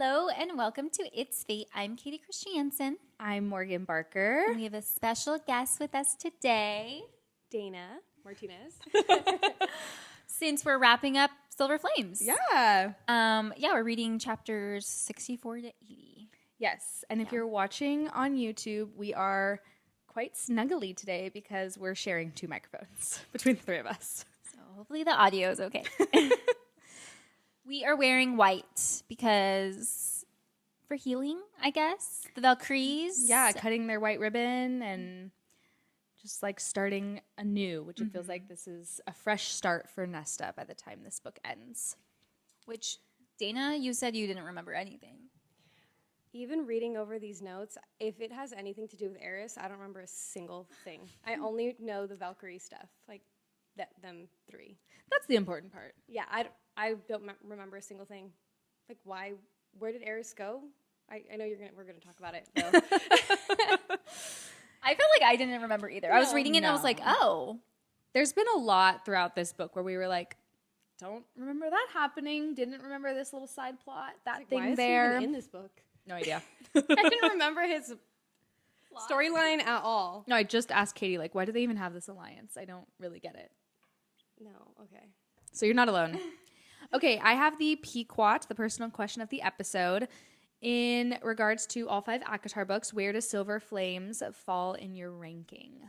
Hello and welcome to It's Fate. I'm Katie Christiansen. I'm Morgan Barker. And we have a special guest with us today, Dayna Martinez. Since we're wrapping up Silver Flames. Yeah. We're reading chapters 64 to 80. Yes. And if you're watching on YouTube, we are quite snuggly today because we're sharing 2 microphones between the 3 of us. So hopefully the audio is okay. We are wearing white because for healing, I guess. The Valkyries. Yeah, cutting their white ribbon and just like starting anew, which it feels like this is a fresh start for Nesta by the time this book ends. Which, Dayna, you said you didn't remember anything. Even reading over these notes, if it has anything to do with Eris, I don't remember a single thing. I only know the Valkyrie stuff, like them 3. That's the important part. Yeah, I don't remember a single thing. Like, why? Where did Eris go? I know we're gonna talk about it, though. I felt like I didn't remember either. I was reading it and I was like, oh. There's been a lot throughout this book where we were like, don't remember that happening. Didn't remember this little side plot. That thing why is there. he even in this book? No idea. I didn't remember his storyline at all. No, I just asked Katie, like, why do they even have this alliance? I don't really get it. No, okay. So you're not alone. Okay, I have the Pequot, the personal question of the episode. In regards to all 5 ACOTAR books, where does Silver Flames fall in your ranking?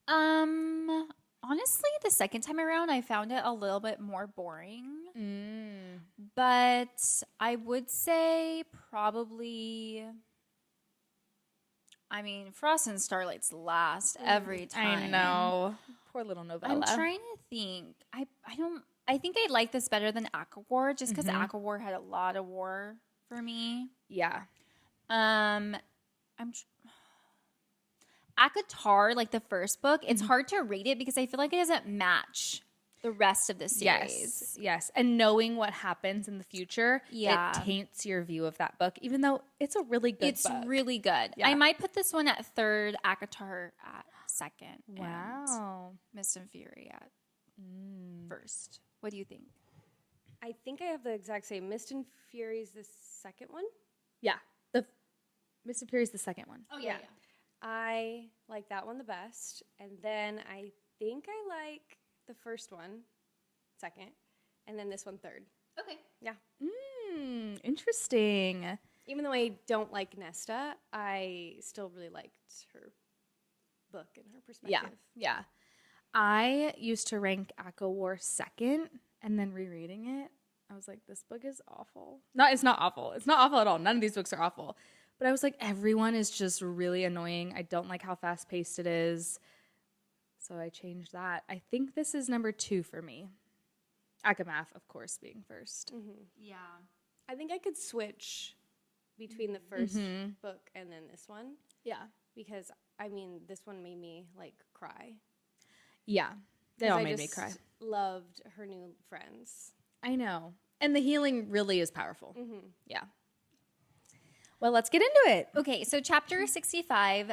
Honestly, the second time around, I found it a little bit more boring. But I would say probably, I mean, Frost and Starlight's last every time. I know. Poor little novella. I'm trying to think. I think I like this better than ACOWAR just because ACOWAR had a lot of war for me. Yeah. ACOTAR, like the first book, it's hard to rate it because I feel like it doesn't match the rest of the series. Yes. And knowing what happens in the future, it taints your view of that book, even though it's a really good book. It's really good. Yeah. I might put this one at 3rd, ACOTAR at 2nd. Wow. And Mist and Fury at 1st. What do you think? I think I have the exact same. Mist and Fury's the second one? Yeah. The Mist and Fury is the second one. Oh, yeah. I like that one the best. And then I think I like the first one second. And then this one third. Okay. Yeah. Interesting. Even though I don't like Nesta, I still really liked her book and her perspective. Yeah. I used to rank ACOWAR 2nd, and then rereading it, I was like, this book is awful. No, it's not awful. It's not awful at all. None of these books are awful. But I was like, everyone is just really annoying. I don't like how fast-paced it is. So I changed that. I think this is number 2 for me. ACOMAF, of course, being first. Yeah. I think I could switch between the first book and then this one. Yeah. Because, I mean, this one made me, like, cry. Yeah. They all made me cry. Loved her new friends. I know. And the healing really is powerful. Yeah. Well, let's get into it. Okay, so chapter 65,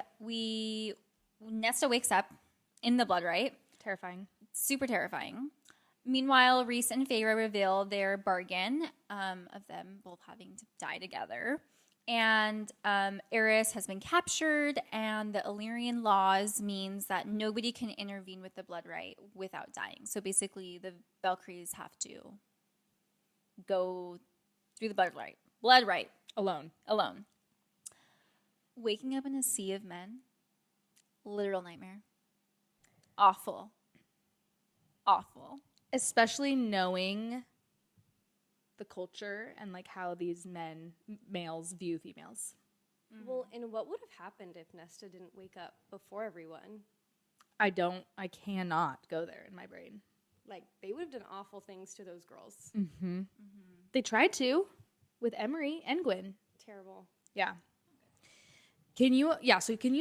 Nesta wakes up in the blood right. Terrifying. Super terrifying. Meanwhile, Rhys and Feyre reveal their bargain of them both having to die together. And Eris has been captured, and the Illyrian laws means that nobody can intervene with the blood right without dying. So basically, the Valkyries have to go through the blood right. Alone. Waking up in a sea of men, literal nightmare. Awful. Especially knowing the culture and like how these males view females. Well, and what would have happened if Nesta didn't wake up before everyone? I cannot go there in my brain. Like, they would have done awful things to those girls. They tried to with Emery and Gwyn. Terrible. Yeah. Can you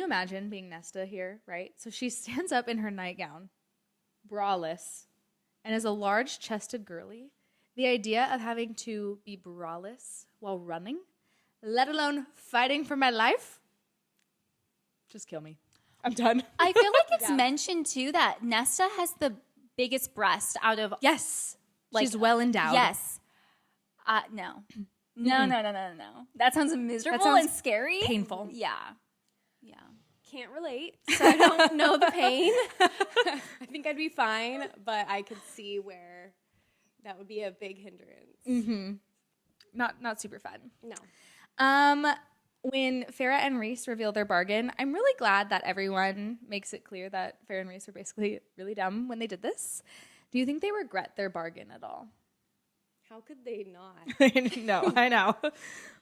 imagine being Nesta here, right? So she stands up in her nightgown, braless, and is a large-chested girly. The idea of having to be braless while running, let alone fighting for my life, just kill me. I'm done. I feel like it's mentioned, too, that Nesta has the biggest breast out of... Yes. Like, she's well endowed. Yes. No. No. That sounds miserable and scary. Painful. Yeah. Can't relate, so I don't know the pain. I think I'd be fine, but I could see where that would be a big hindrance. Mm-hmm. Not super fun. No. When Farrah and Reese reveal their bargain, I'm really glad that everyone makes it clear that Farrah and Reese were basically really dumb when they did this. Do you think they regret their bargain at all? How could they not? No, I know.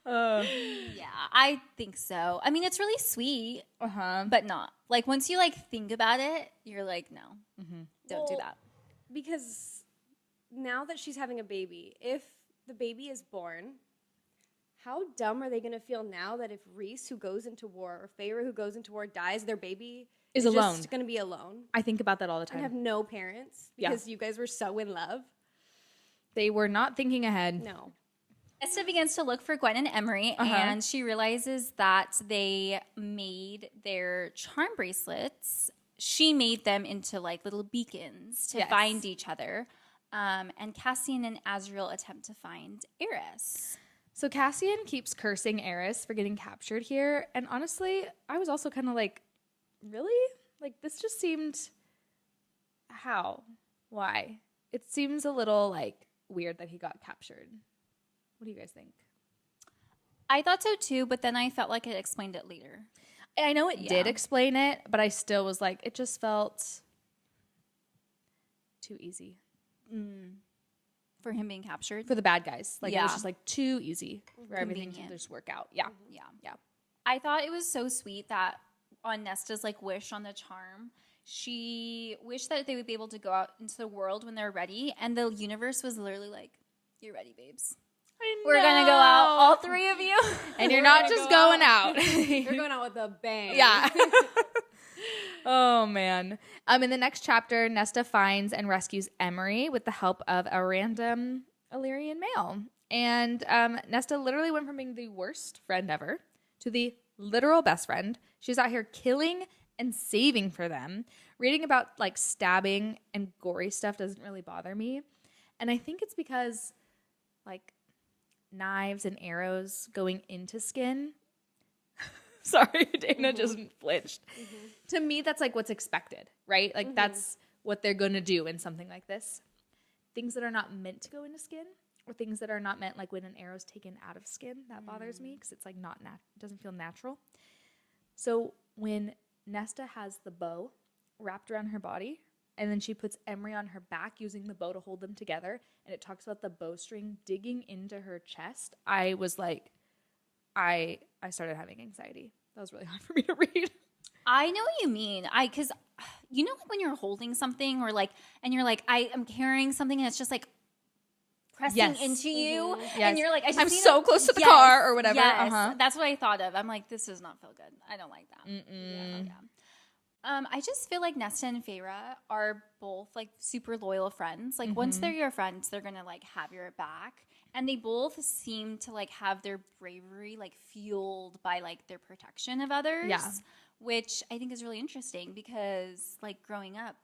Yeah, I think so. I mean, it's really sweet, but not. Like, once you, like, think about it, you're like, no, don't do that. Because now that she's having a baby, if the baby is born, how dumb are they going to feel now that if Reese, who goes into war, or Feyre, who goes into war, dies, their baby is alone. Just going to be alone? I think about that all the time. And have no parents because you guys were so in love. They were not thinking ahead. No. Nesta begins to look for Gwen and Emery, and she realizes that they made their charm bracelets. She made them into, like, little beacons to find each other. And Cassian and Azriel attempt to find Eris. So Cassian keeps cursing Eris for getting captured here. And honestly, I was also kind of like, really? Like, this just seemed... How? Why? It seems a little, like, weird that he got captured. What do you guys think? I thought so too, but then I felt like it explained it later. I know it did explain it, but I still was like, it just felt too easy. For him being captured? For the bad guys. Like, it was just, like, too easy for everything to Convenient. just work out. Yeah. I thought it was so sweet that on Nesta's, like, wish on the charm, she wished that they would be able to go out into the world when they're ready, and the universe was literally like, you're ready, babes. We're going to go out, all three of you. And you're not just going out. You're going out with a bang. Yeah. Oh, man. In the next chapter, Nesta finds and rescues Emery with the help of a random Illyrian male. And Nesta literally went from being the worst friend ever to the literal best friend. She's out here killing and saving for them. Reading about, like, stabbing and gory stuff doesn't really bother me. And I think it's because, like, knives and arrows going into skin. Sorry, Dayna just flinched. To me, that's, like, what's expected, right? Like, that's what they're going to do in something like this. Things that are not meant to go into skin, or things that are not meant, like, when an arrow's taken out of skin, that bothers me because it's, like, not it doesn't feel natural. So when Nesta has the bow wrapped around her body, and then she puts Emery on her back using the bow to hold them together, and it talks about the bowstring digging into her chest, I was like, I started having anxiety. That was really hard for me to read. I know what you mean. Because, you know, like, when you're holding something or, like, and you're like, I am carrying something and it's just, like, pressing into you. And you're like, I'm so close to the car or whatever. Yes, that's what I thought of. I'm like, this does not feel good. I don't like that. I just feel like Nesta and Feyre are both, like, super loyal friends. Like, once they're your friends, they're going to, like, have your back. And they both seem to, like, have their bravery, like, fueled by, like, their protection of others. Yeah. Which I think is really interesting because, like, growing up,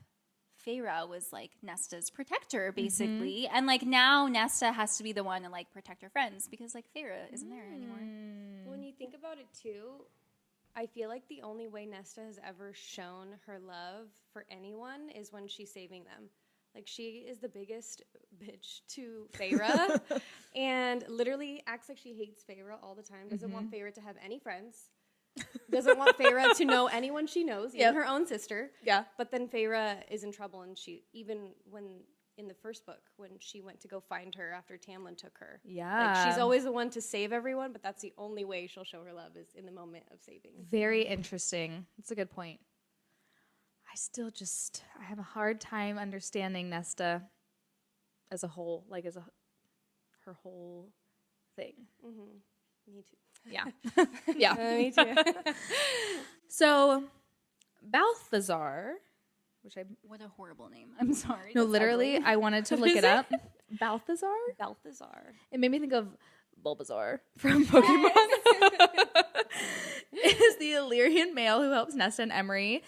Feyre was, like, Nesta's protector, basically. And, like, now Nesta has to be the one to, like, protect her friends because, like, Feyre isn't there anymore. When you think about it, too, I feel like the only way Nesta has ever shown her love for anyone is when she's saving them. Like, she is the biggest bitch to Feyre and literally acts like she hates Feyre all the time, doesn't want Feyre to have any friends, doesn't want Feyre to know anyone she knows, even her own sister. Yeah. But then Feyre is in trouble, and she, even when in the first book, when she went to go find her after Tamlin took her. Yeah. Like, she's always the one to save everyone, but that's the only way she'll show her love is in the moment of saving. Very interesting. That's a good point. I have a hard time understanding Nesta as a whole, like, her whole thing. Me too. Yeah. Yeah. Me too. So, Balthazar, What a horrible name. I'm sorry. No, literally, ugly. I wanted to look it up. Balthazar? Balthazar. It made me think of Bulbasaur from Pokemon. It is the Illyrian male who helps Nesta and Emery.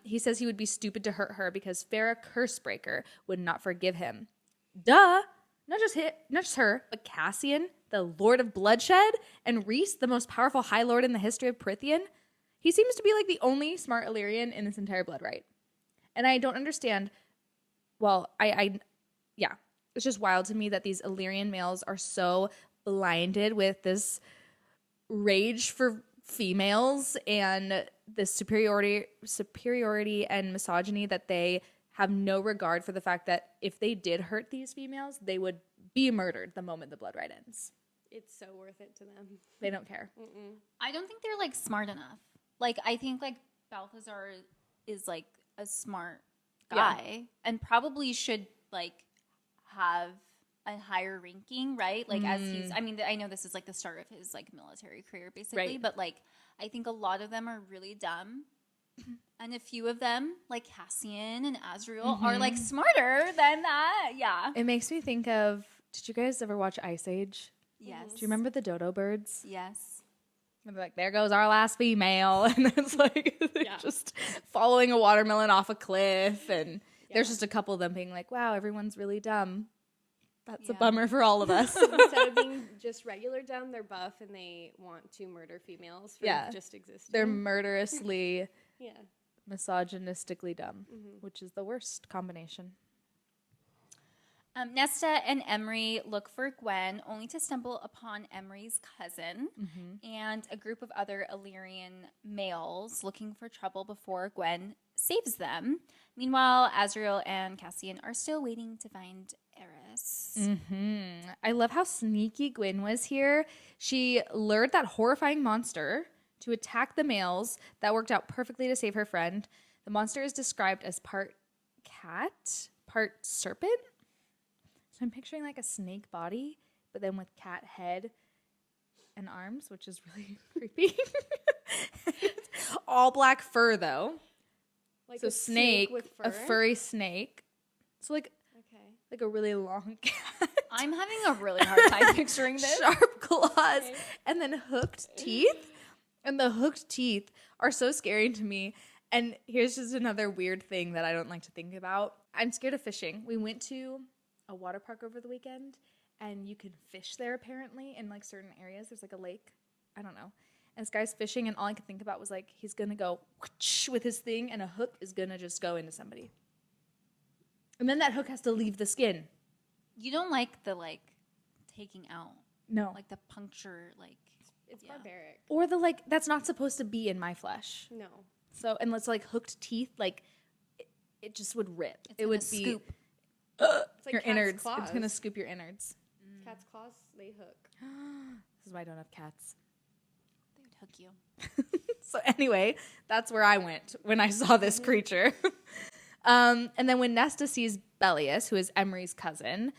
He says he would be stupid to hurt her because Farrah Cursebreaker would not forgive him. Duh! not just her, but Cassian, the Lord of Bloodshed, and Rhys, the most powerful High Lord in the history of Prythian. He seems to be like the only smart Illyrian in this entire blood right. And I don't understand. Well, yeah, it's just wild to me that these Illyrian males are so blinded with this rage for females and this superiority and misogyny that they have no regard for the fact that if they did hurt these females, they would be murdered the moment the blood right ends. It's so worth it to them. They don't care. I don't think they're like smart enough. Like, I think like Balthazar is like a smart guy and probably should like have a higher ranking, right? Like as he's, I mean, I know this is like the start of his like military career basically, Right. but like I think a lot of them are really dumb. And a few of them, like Cassian and Azrael, are like smarter than that. Yeah. It makes me think of, did you guys ever watch Ice Age? Yes. Do you remember the dodo birds? Yes. And they're like, there goes our last female. And it's like, they're just following a watermelon off a cliff. And there's just a couple of them being like, wow, everyone's really dumb. That's a bummer for all of us. Instead of being just regular dumb, they're buff and they want to murder females for just existing. They're murderously, yeah. misogynistically dumb, which is the worst combination. Nesta and Emery look for Gwen, only to stumble upon Emery's cousin and a group of other Illyrian males looking for trouble before Gwen saves them. Meanwhile, Azrael and Cassian are still waiting to find Eris. I love how sneaky Gwen was here. She lured that horrifying monster to attack the males. That worked out perfectly to save her friend. The monster is described as part cat, part serpent. So I'm picturing like a snake body, but then with cat head and arms, which is really creepy. All black fur though. Like So a snake with fur. a furry snake. So like Okay. a really long cat. I'm having a really hard time picturing this. Sharp claws and then hooked teeth. And the hooked teeth are so scary to me. And here's just another weird thing that I don't like to think about. I'm scared of fishing. We went to a water park over the weekend, and you can fish there apparently in like certain areas. There's like a lake. I don't know. And this guy's fishing, and all I could think about was like he's gonna go whoosh with his thing, and a hook is gonna just go into somebody. And then that hook has to leave the skin. You don't like the like taking out, No. like the puncture, like It's barbaric. Or the like that's not supposed to be in my flesh. No. So unless like hooked teeth, like it just would rip. It's It would gonna be scoop. It's like your cat's innards. claws. It's gonna scoop your innards. Cat's claws, they hook. This is why I don't have cats. They would hook you. So anyway, that's where I went when I saw this creature. And then when Nesta sees Bellius, who is Emery's cousin,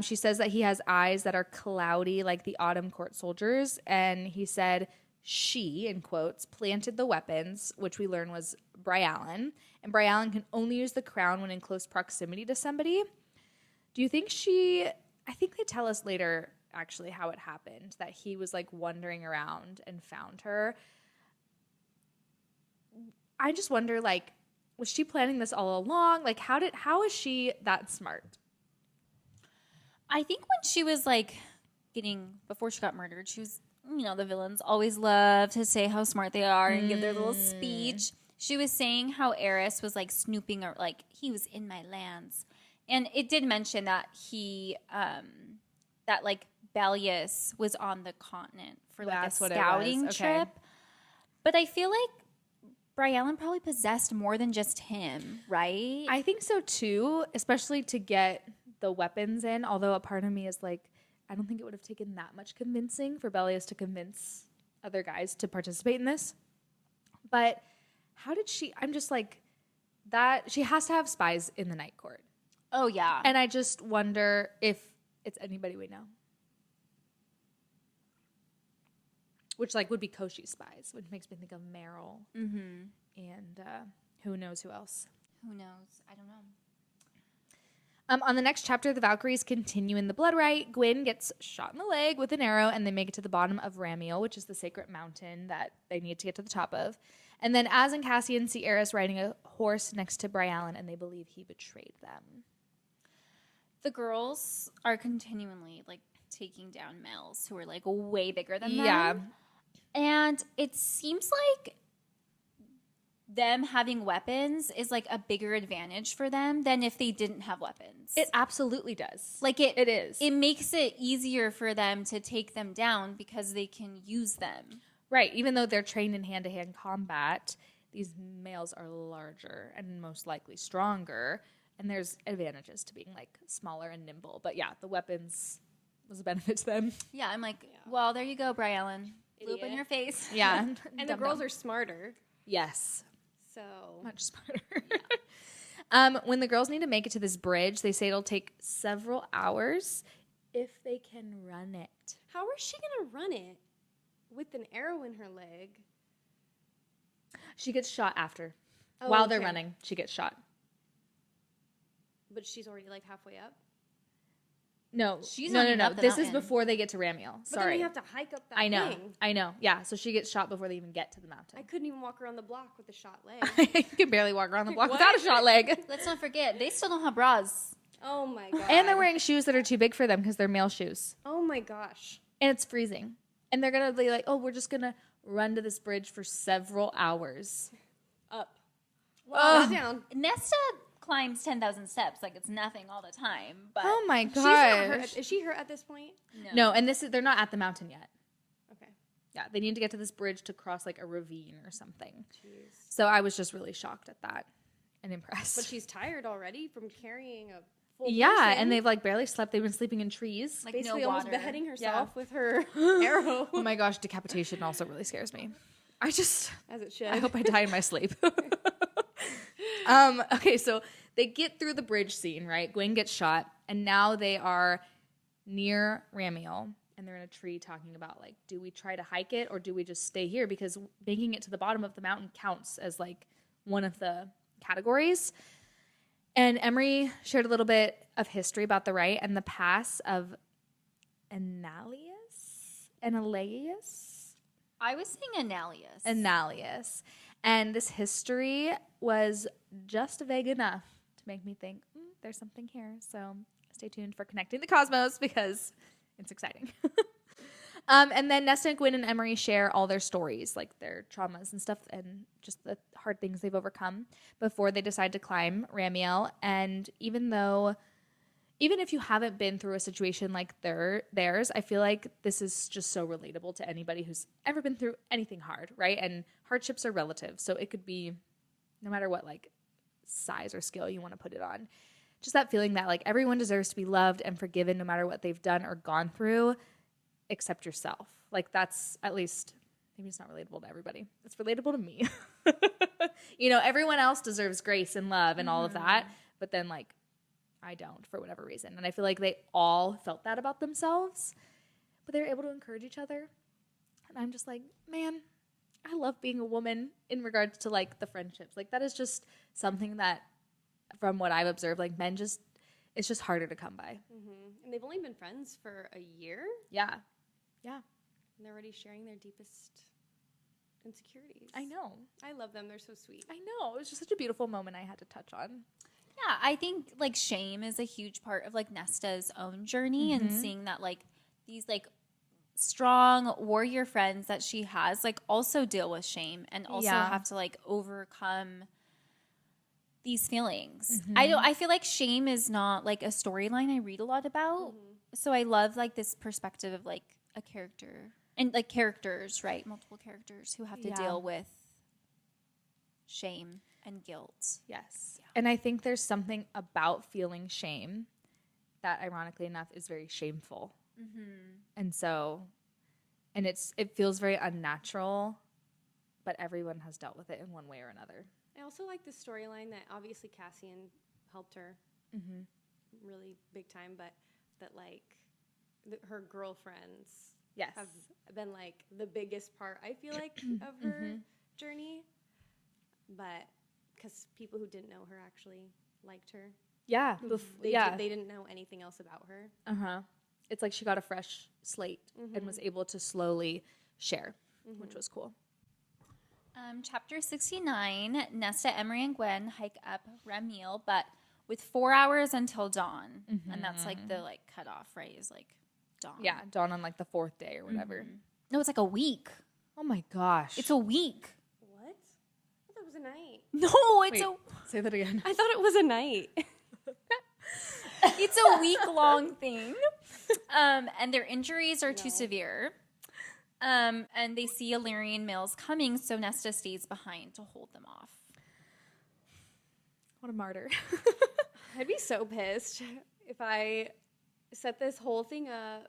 she says that he has eyes that are cloudy like the autumn court soldiers. And he said she, in quotes, planted the weapons, which we learn was Bryalan. And Bryalan can only use the crown when in close proximity to somebody. Do you think I think they tell us later actually how it happened, that he was like wandering around and found her. I just wonder, like, was she planning this all along? Like, how is she that smart? I think when she was like before she got murdered, she was, the villains always love to say how smart they are and give their little speech. She was saying how Eris was like snooping, or like he was in my lands. And it did mention that that like Bellius was on the continent for like That's a what it was. scouting Okay. trip. But I feel like Bryalan probably possessed more than just him, right? I think so too, especially to get the weapons in. Although a part of me is like, I don't think it would have taken that much convincing for Bellius to convince other guys to participate in this. But how did she? I'm just like, that she has to have spies in the Night Court. Oh, yeah. And I just wonder if it's anybody we know. Which like would be Koshi's spies, which makes me think of Meryl and who knows who else. Who knows? I don't know. On the next chapter, the Valkyries continue in the Blood Rite. Gwyn gets shot in the leg with an arrow, and they make it to the bottom of Ramiel, which is the sacred mountain that they need to get to the top of. And then Az and Cassian see Eris riding a horse next to Bryalan, and they believe he betrayed them. The girls are continually like taking down males who are like way bigger than them. Yeah. And it seems like them having weapons is like a bigger advantage for them than if they didn't have weapons. It absolutely does. Like it is. It makes it easier for them to take them down because they can use them. Right. Even though they're trained in hand-to-hand combat, these males are larger and most likely stronger. And there's advantages to being like smaller and nimble. But yeah, the weapons was a benefit to them. Yeah, I'm like, well, there you go, Bryellen. Blew up in your face. Yeah. And the girls are smarter. Yes. So Much smarter. When the girls need to make it to this bridge, they say it'll take several hours if they can run it. how is she going to run it with an arrow in her leg? She gets shot after. Oh, While they're okay. running, she gets shot. But she's already like halfway up. No, She's no. not even up the This is mountain. before they get to Ramiel. But then Sorry. they have to hike up that I know. thing. I know. Yeah, so she gets shot before they even get to the mountain. I couldn't even walk around the block with a shot leg. You can barely walk around the block What? without a shot leg. Let's not forget, they still don't have bras. Oh my god. And they're wearing shoes that are too big for them because they're male shoes. Oh my gosh. And it's freezing. And they're going to be like, oh, we're just going to run to this bridge for several hours. Up. Well, not down. Nesta climbs 10,000 steps like it's nothing all the time. But Oh my She's not hurt. gosh. Is she hurt at this point? No, and they're not at the mountain yet. Okay. Yeah, they need to get to this bridge to cross like a ravine or something. Jeez. So I was just really shocked at that and impressed. But she's tired already from carrying a full yeah, person. and they've like barely slept. They've been sleeping in trees. Like basically no almost water. beheading herself with her arrow. Oh my gosh, decapitation also really scares me. As it should. I hope I die in my sleep. Okay, so they get through the bridge scene, right? Gwen gets shot, and now they are near Ramiel, and they're in a tree talking about, like, do we try to hike it or do we just stay here? Because making it to the bottom of the mountain counts as, like, one of the categories. And Emery shared a little bit of history about the rite and the pass of Analius. I was saying Analius. Analius. And this history was just vague enough to make me think, there's something here. So stay tuned for Connecting the Cosmos because it's exciting. And then Nesta, Gwen, and Emery share all their stories, like their traumas and stuff, and just the hard things they've overcome before they decide to climb Ramiel. And even if you haven't been through a situation like theirs, I feel like this is just so relatable to anybody who's ever been through anything hard, right? And hardships are relative, so it could be no matter what, like, size or skill you want to put it on. Just that feeling that, like, everyone deserves to be loved and forgiven no matter what they've done or gone through, except yourself. Like, that's at least, maybe it's not relatable to everybody. It's relatable to me. Everyone else deserves grace and love and all of that, but then, like, I don't for whatever reason. And I feel like they all felt that about themselves, but they were able to encourage each other. And I'm just like, man, I love being a woman in regards to, like, the friendships. Like, that is just something that, from what I've observed, like, men just, it's just harder to come by. Mm-hmm. And they've only been friends for a year. Yeah. Yeah. And they're already sharing their deepest insecurities. I know. I love them. They're so sweet. I know. It was just such a beautiful moment I had to touch on. Yeah, I think, like, shame is a huge part of, like, Nesta's own journey and seeing that, like, these, like, strong warrior friends that she has, like, also deal with shame and also have to, like, overcome these feelings. I feel like shame is not, like, a storyline I read a lot about. So I love, like, this perspective of, like, a character and, like, characters, right? Multiple characters who have to deal with shame and guilt. Yes. Yeah. And I think there's something about feeling shame that, ironically enough, is very shameful. And so, and it feels very unnatural, but everyone has dealt with it in one way or another. I also like the storyline that obviously Cassian helped her really big time, but that, like, her girlfriends have been, like, the biggest part, I feel like, of her journey. But because people who didn't know her actually liked her. Yeah. They didn't know anything else about her. Uh-huh. It's like she got a fresh slate and was able to slowly share, which was cool. Chapter 69, Nesta, Emery, and Gwen hike up Ramiel, but with 4 hours until dawn. And that's like the like cutoff, right? Is like dawn. Yeah, dawn on like the 4th day or whatever. No, it's like a week. Oh my gosh. It's a week. What? I thought it was a night. No, it's Wait, say that again. I thought it was a night. it's a week-long thing. And their injuries are too severe. And they see Illyrian males coming, so Nesta stays behind to hold them off. What a martyr. I'd be so pissed if I set this whole thing up,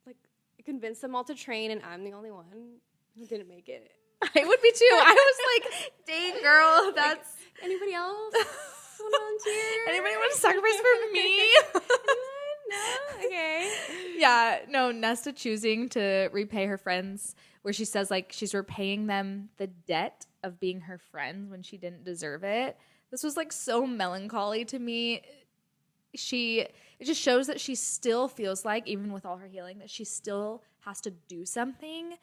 like convince them all to train, and I'm the only one who didn't make it. I would be too. I was like, dang, girl, that's... Like, anybody else want to volunteer? Anybody want to sacrifice for me? Anyone? No? Okay. Yeah, no, Nesta choosing to repay her friends, where she says, like, she's repaying them the debt of being her friends when she didn't deserve it. This was, like, so melancholy to me. It just shows that she still feels like, even with all her healing, that she still has to do something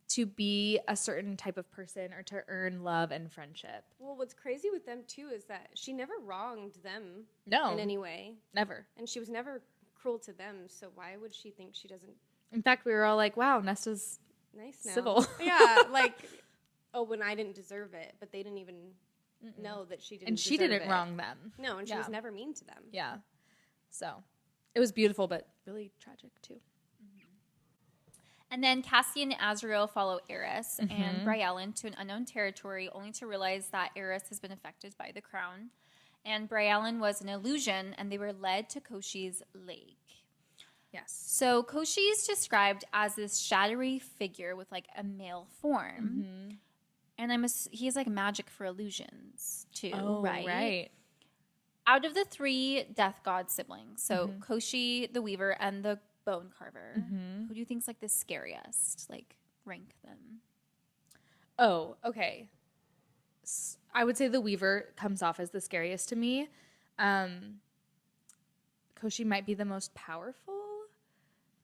to be a certain type of person or to earn love and friendship. Well, what's crazy with them, too, is that she never wronged them No. in any way. Never. And she was never cruel to them, so why would she think she doesn't... In fact, we were all like, wow, Nesta's Nice now. civil. Yeah, like, oh, when I didn't deserve it, but they didn't even know that she didn't And she deserve didn't it. wrong them. No, and she Yeah. was never mean to them. Yeah. So it was beautiful, but really tragic too. And then Cassian and Azrael follow Eris and Briellen to an unknown territory, only to realize that Eris has been affected by the crown. And Briellen was an illusion, and they were led to Koshi's lake. Yes. So Koshi is described as this shadowy figure with like a male form. And he has like magic for illusions too, right? Right. Out of the 3 death god siblings, so Koshi, the Weaver, and the Bone Carver, who do you think's like the scariest? Like, rank them. Oh, okay. I would say the Weaver comes off as the scariest to me. Koshi might be the most powerful,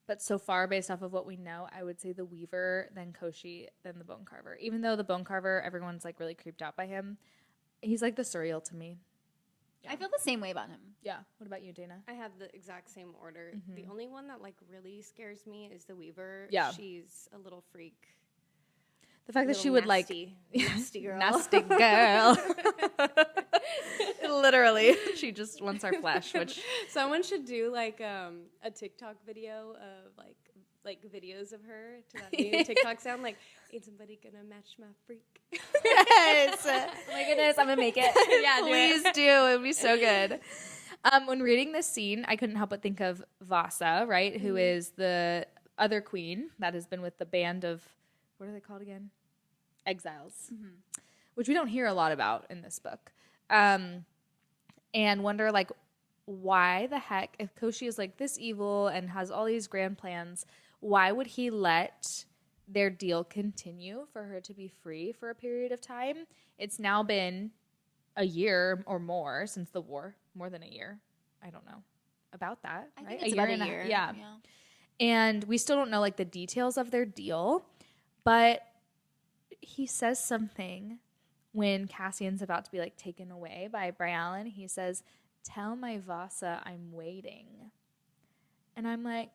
but so far, based off of what we know, I would say the Weaver, then Koshi, then the Bone Carver. Even though the Bone Carver, everyone's like really creeped out by him, he's like the surreal to me. I feel the same way about him. Yeah. What about you, Dayna? I have the exact same order. The only one that like really scares me is the Weaver. Yeah. She's a little freak. The fact that Little she would nasty, nasty girl. nasty girl. Literally. She just wants our flesh, which Someone should do like a TikTok video of like videos of her to that new TikTok sound like, ain't somebody gonna match my freak? yes. Oh my goodness, I'm gonna make it. Yeah, Please do. It would be so good. When reading this scene, I couldn't help but think of Vasa, right? Who is the other queen that has been with the band of, what are they called again? Exiles, which we don't hear a lot about in this book. And wonder, like, why the heck, if Koshi is like this evil and has all these grand plans, why would he let their deal continue for her to be free for a period of time? It's now been a year or more since the war, more than a year. I don't know about that. I right? think it's about a and year. Yeah. And we still don't know like the details of their deal, but he says something when Cassian's about to be like taken away by Briellen. He says, "Tell my Vasa I'm waiting." And I'm like,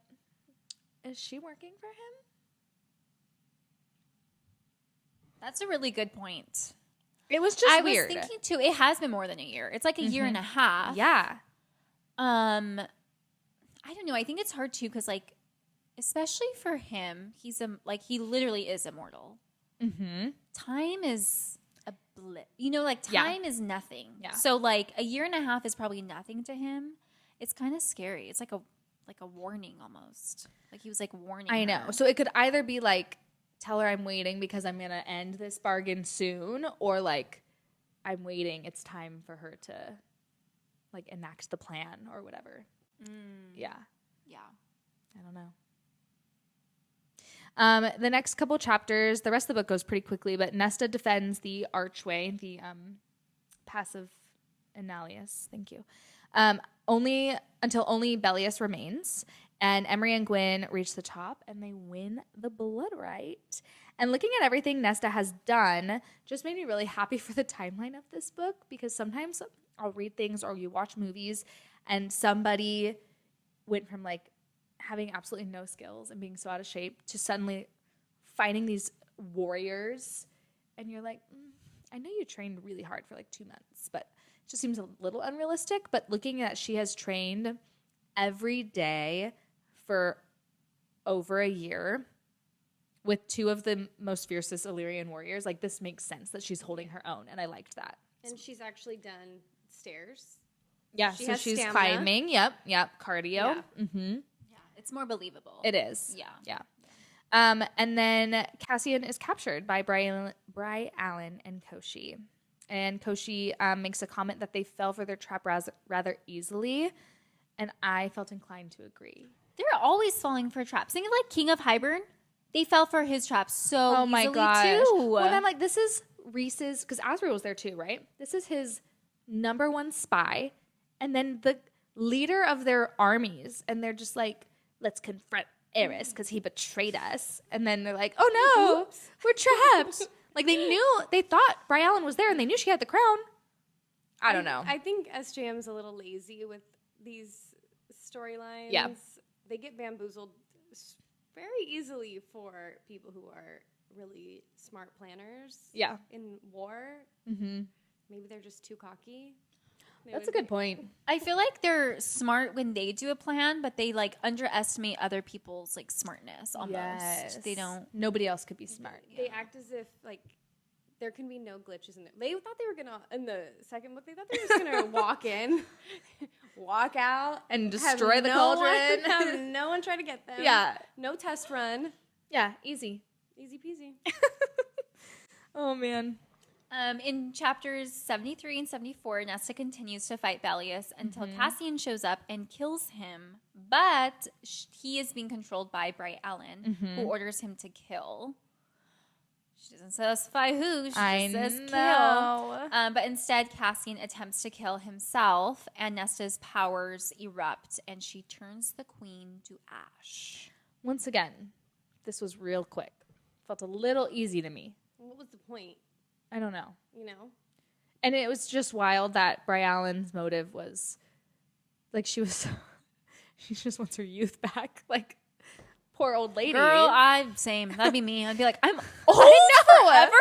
is she working for him? That's a really good point. It was just I weird. was thinking too, it has been more than a year. It's like a year and a half. Yeah. I don't know. I think it's hard too because, like, especially for him, he literally is immortal. Time is a blip. You know, like time is nothing. Yeah. So like a year and a half is probably nothing to him. It's kind of scary. It's like a warning almost. Like he was like warning. I know. her. So it could either be like, tell her I'm waiting because I'm going to end this bargain soon, or like, I'm waiting. It's time for her to like enact the plan or whatever. Yeah. Yeah. I don't know. The next couple chapters, the rest of the book goes pretty quickly, but Nesta defends the archway, the passive Annalius. Thank you. Only Bellius remains, and Emery and Gwyn reach the top, and they win the blood right. And looking at everything Nesta has done just made me really happy for the timeline of this book, because sometimes I'll read things or you watch movies and somebody went from like having absolutely no skills and being so out of shape to suddenly fighting these warriors. And you're like, I know you trained really hard for like 2 months, but it just seems a little unrealistic. But looking at she has trained every day for over a year with 2 of the most fiercest Illyrian warriors, like this makes sense that she's holding her own, and I liked that. And she's actually done stairs. Yeah, She so has she's stamina. climbing. Yep, cardio. Yeah. Mm-hmm. Yeah, it's more believable. It is. Yeah. And then Cassian is captured by Bry Allen and Koshi. And Koshi makes a comment that they fell for their trap rather easily, and I felt inclined to agree. They're always falling for traps. Think of like King of Hybern. They fell for his traps so easily too. Well, and I'm like, this is Rhys's, because Azriel was there too, right? This is his number 1 spy, and then the leader of their armies, and they're just like, let's confront Eris because he betrayed us. And then they're like, oh no, we're trapped. Like they thought Bry Allen was there and they knew she had the crown. I don't know. I think SJM's a little lazy with these storylines. Yeah. They get bamboozled very easily for people who are really smart planners. Yeah. In war. Mm-hmm. Maybe they're just too cocky. That's a good point. I feel like they're smart when they do a plan, but they like underestimate other people's like smartness almost. Yes. They don't. Nobody else could be smart. They act as if like there can be no glitches in it. They thought they were gonna in the second book. They thought they were just gonna walk in, walk out, And destroy the cauldron. Have no one try to get them. Yeah. No test run. Yeah, easy. Easy peasy. Oh, man. In chapters 73 and 74, Nesta continues to fight Bellius until Cassian shows up and kills him. But he is being controlled by Bry Allen, who orders him to kill. She doesn't specify who. She just says kill. But instead, Cassian attempts to kill himself, and Nesta's powers erupt, and she turns the queen to ash. Once again, this was real quick. Felt a little easy to me. What was the point? I don't know. You know? And it was just wild that Bry Allen's motive was like she just wants her youth back. Like, poor old lady. Girl, same. That'd be me. I'd be like, I'm old forever?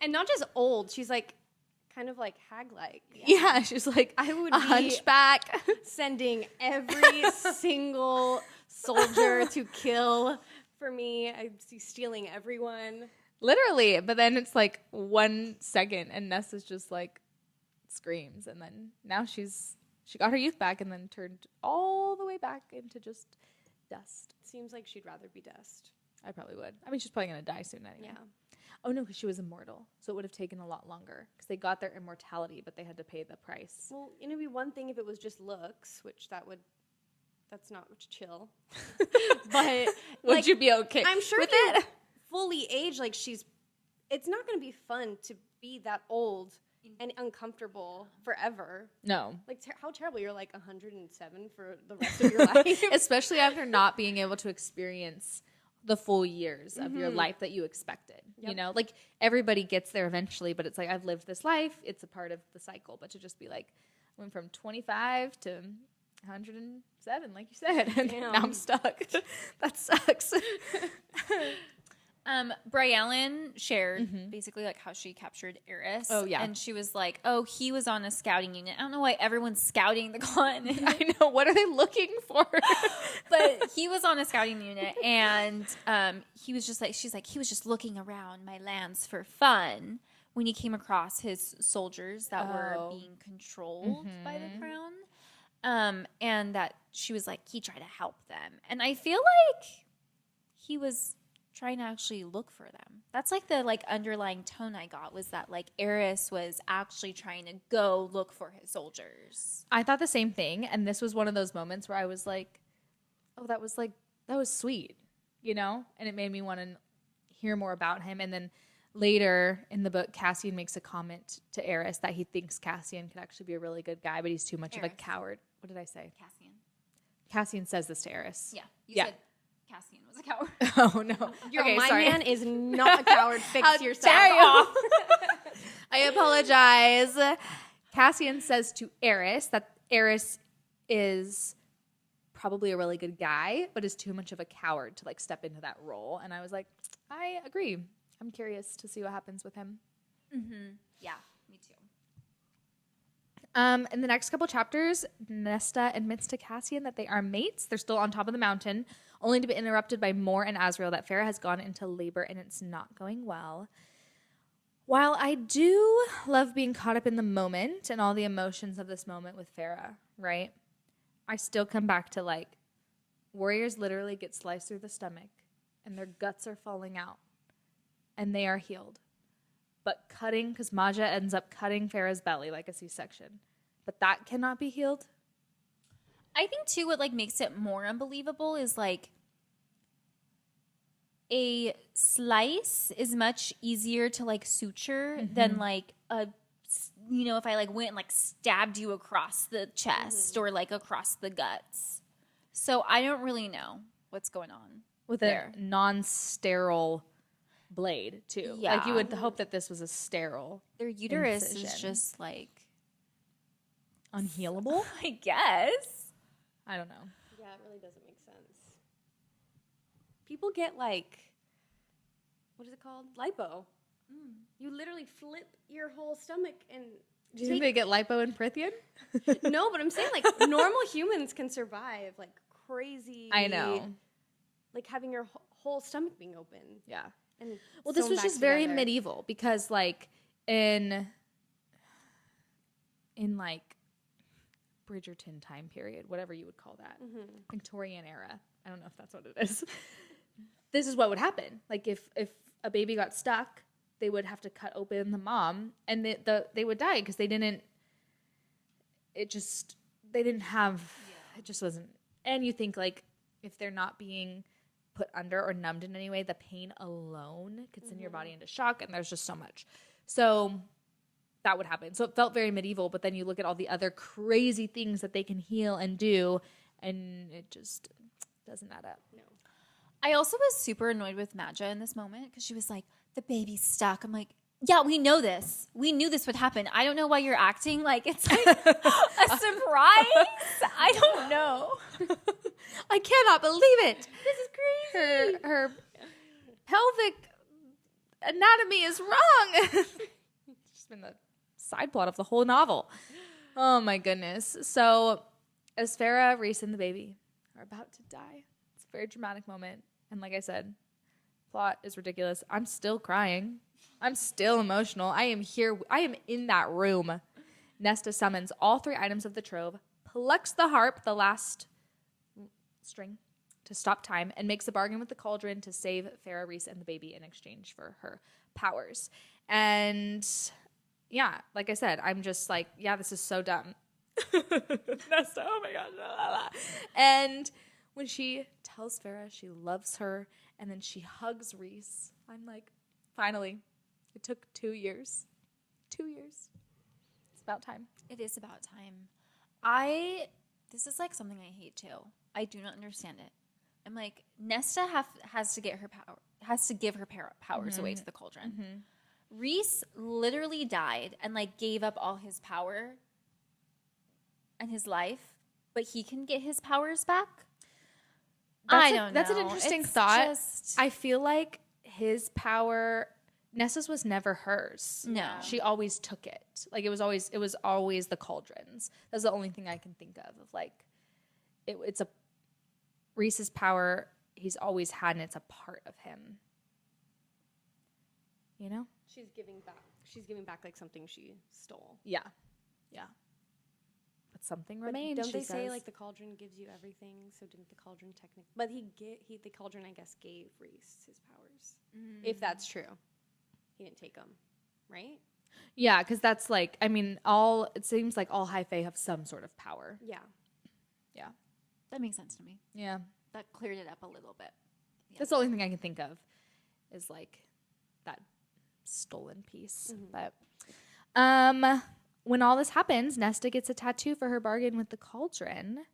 And not just old. She's like kind of like hag-like. Yeah, she's like I would a be hunchback. sending every single soldier to kill for me. I'd be stealing everyone. Literally. But then it's like 1 second and Nessa's just like screams. And then now she got her youth back and then turned all the way back into just dust. Seems like she'd rather be dust. I probably would. I mean, she's probably going to die soon anyway. Yeah. Oh, no, because she was immortal. So it would have taken a lot longer because they got their immortality, but they had to pay the price. Well, it'd be one thing if it was just looks, which that's not chill. But Would like, you be okay I'm sure with if you it? fully age, like it's not going to be fun to be that old and uncomfortable forever. No. Like how terrible. You're like 107 for the rest of your life. Especially after not being able to experience the full years of your life that you expected. Yep. You know, like everybody gets there eventually, but it's like, I've lived this life. It's a part of the cycle. But to just be like, I went from 25 to 107, like you said, and now I'm stuck. That sucks. Bry Allen shared basically like how she captured Eris. Oh, yeah. And she was like, oh, he was on a scouting unit. I don't know why everyone's scouting the continent. I know. What are they looking for? But he was on a scouting unit, and he was just like, she's like, he was just looking around my lands for fun when he came across his soldiers that were being controlled by the crown. And that she was like, he tried to help them. And I feel like he was trying to actually look for them. That's like the like underlying tone I got, was that like Eris was actually trying to go look for his soldiers. I thought the same thing, and this was one of those moments where I was like, oh, that was sweet, you know? And it made me want to hear more about him. And then later in the book, Cassian makes a comment to Eris that he thinks Cassian could actually be a really good guy, but he's too much of a coward. What did I say? Cassian says this to Eris. Yeah. You said Cassian was a coward. Oh, no. My man is not a coward. Fix How yourself. dare you? Off. I apologize. Cassian says to Eris that Eris is probably a really good guy, but is too much of a coward to like step into that role. And I was like, I agree. I'm curious to see what happens with him. Yeah, me too. In the next couple chapters, Nesta admits to Cassian that they are mates. They're still on top of the mountain, only to be interrupted by Mor and Azriel that Farah has gone into labor and it's not going well. While I do love being caught up in the moment and all the emotions of this moment with Farah, right? I still come back to like, warriors literally get sliced through the stomach and their guts are falling out and they are healed. But cutting, because Maja ends up cutting Farah's belly like a C-section. But that cannot be healed. I think too what like makes it more unbelievable is like a slice is much easier to like suture than like a, you know, if I like went and like stabbed you across the chest or like across the guts. So I don't really know what's going on With there. a non-sterile blade too. Yeah. Like you would hope that this was a sterile, Their uterus is incision. just like, unhealable. I guess. I don't know. Yeah, it really doesn't make sense. People get like, what is it called? Lipo. You literally flip your whole stomach and Do you think they get lipo in Prithian? no, but I'm saying like normal humans can survive like crazy. I know. Like having your whole stomach being open. Yeah. And Well, this sewn was back just very together. medieval because like in like Bridgerton time period, whatever you would call that, Victorian era. I don't know if that's what it is. This is what would happen. Like if a baby got stuck, they would have to cut open the mom, and they would die because they didn't have. It just wasn't. And you think like if they're not being put under or numbed in any way, the pain alone could send your body into shock, and there's just so much. So that would happen. So it felt very medieval, but then you look at all the other crazy things that they can heal and do, and it just doesn't add up. No. I also was super annoyed with Maja in this moment because she was like, the baby's stuck. I'm like, yeah, we know this. We knew this would happen. I don't know why you're acting like it's like a surprise. I don't know. I cannot believe it. This is crazy. Her pelvic anatomy is wrong. It's just been the side plot of the whole novel. Oh my goodness. So as Farah, Reese, and the baby are about to die, it's a very dramatic moment. And like I said, plot is ridiculous. I'm still crying. I'm still emotional. I am here. I am in that room. Nesta summons all 3 items of the trove, plucks the harp, the last string, to stop time, and makes a bargain with the cauldron to save Farah, Reese, and the baby in exchange for her powers. And yeah, like I said, I'm just like, yeah, this is so dumb. Nesta, oh my gosh. La, la, la. And when she tells Farah she loves her, and then she hugs Reese, I'm like, finally. It took 2 years. 2 years. It's about time. It is about time. This is like something I hate too. I do not understand it. I'm like, Nesta has to get her power, has to give her powers away to the cauldron. Reese literally died and like gave up all his power and his life, but he can get his powers back. I don't know. That's an interesting It's thought. just- I feel like his power, Nessa's was never hers. No. She always took it. Like it was always the cauldrons. That's the only thing I can think of like it's a Reese's power he's always had, and it's a part of him. You know? She's giving back like something she stole. Yeah. Yeah. But something But remains. don't she they say says. like the cauldron gives you everything? So didn't the cauldron technically? But the cauldron, I guess, gave Reese his powers. If that's true, he didn't take them, right? Yeah, because that's like, I mean, it seems like all high fae have some sort of power. Yeah. Yeah. That makes sense to me. Yeah. That cleared it up a little bit. Yeah. That's the only thing I can think of is like that stolen piece. But when all this happens, Nesta gets a tattoo for her bargain with the cauldron.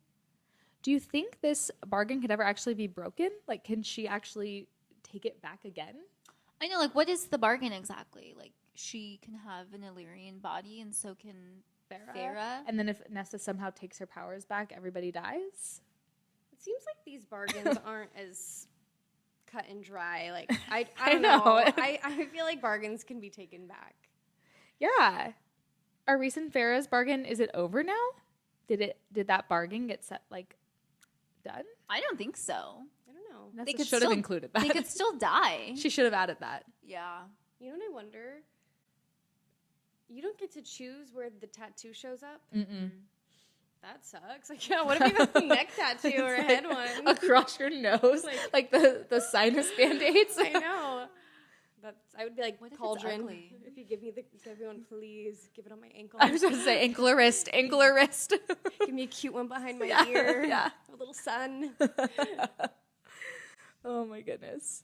Do you think this bargain could ever actually be broken? Like, can she actually take it back again? I know, like, what is the bargain exactly? Like, she can have an Illyrian body, and so can Farrah? And then if Nesta somehow takes her powers back, everybody dies. It seems like these bargains aren't as cut and dry. Like I I don't know. know. I feel like bargains can be taken back. Yeah. Our recent Farrah's bargain, is it over now? Did that bargain get set done? I don't think so. I don't know. Nesta They could should have still- included that. They could still die. She should have added that. Yeah. You know what I wonder? You don't get to choose where the tattoo shows up. Mm-mm. That sucks. Like, yeah, what if you have a neck tattoo or a head one? Across your nose, like the sinus band-aids. I know. I would be like, What if it's Cauldron, ugly? if you give me everyone, please give it on my ankle. I was about to say ankle or wrist. Give me a cute one behind my Yeah, ear. yeah. A little sun. Oh my goodness.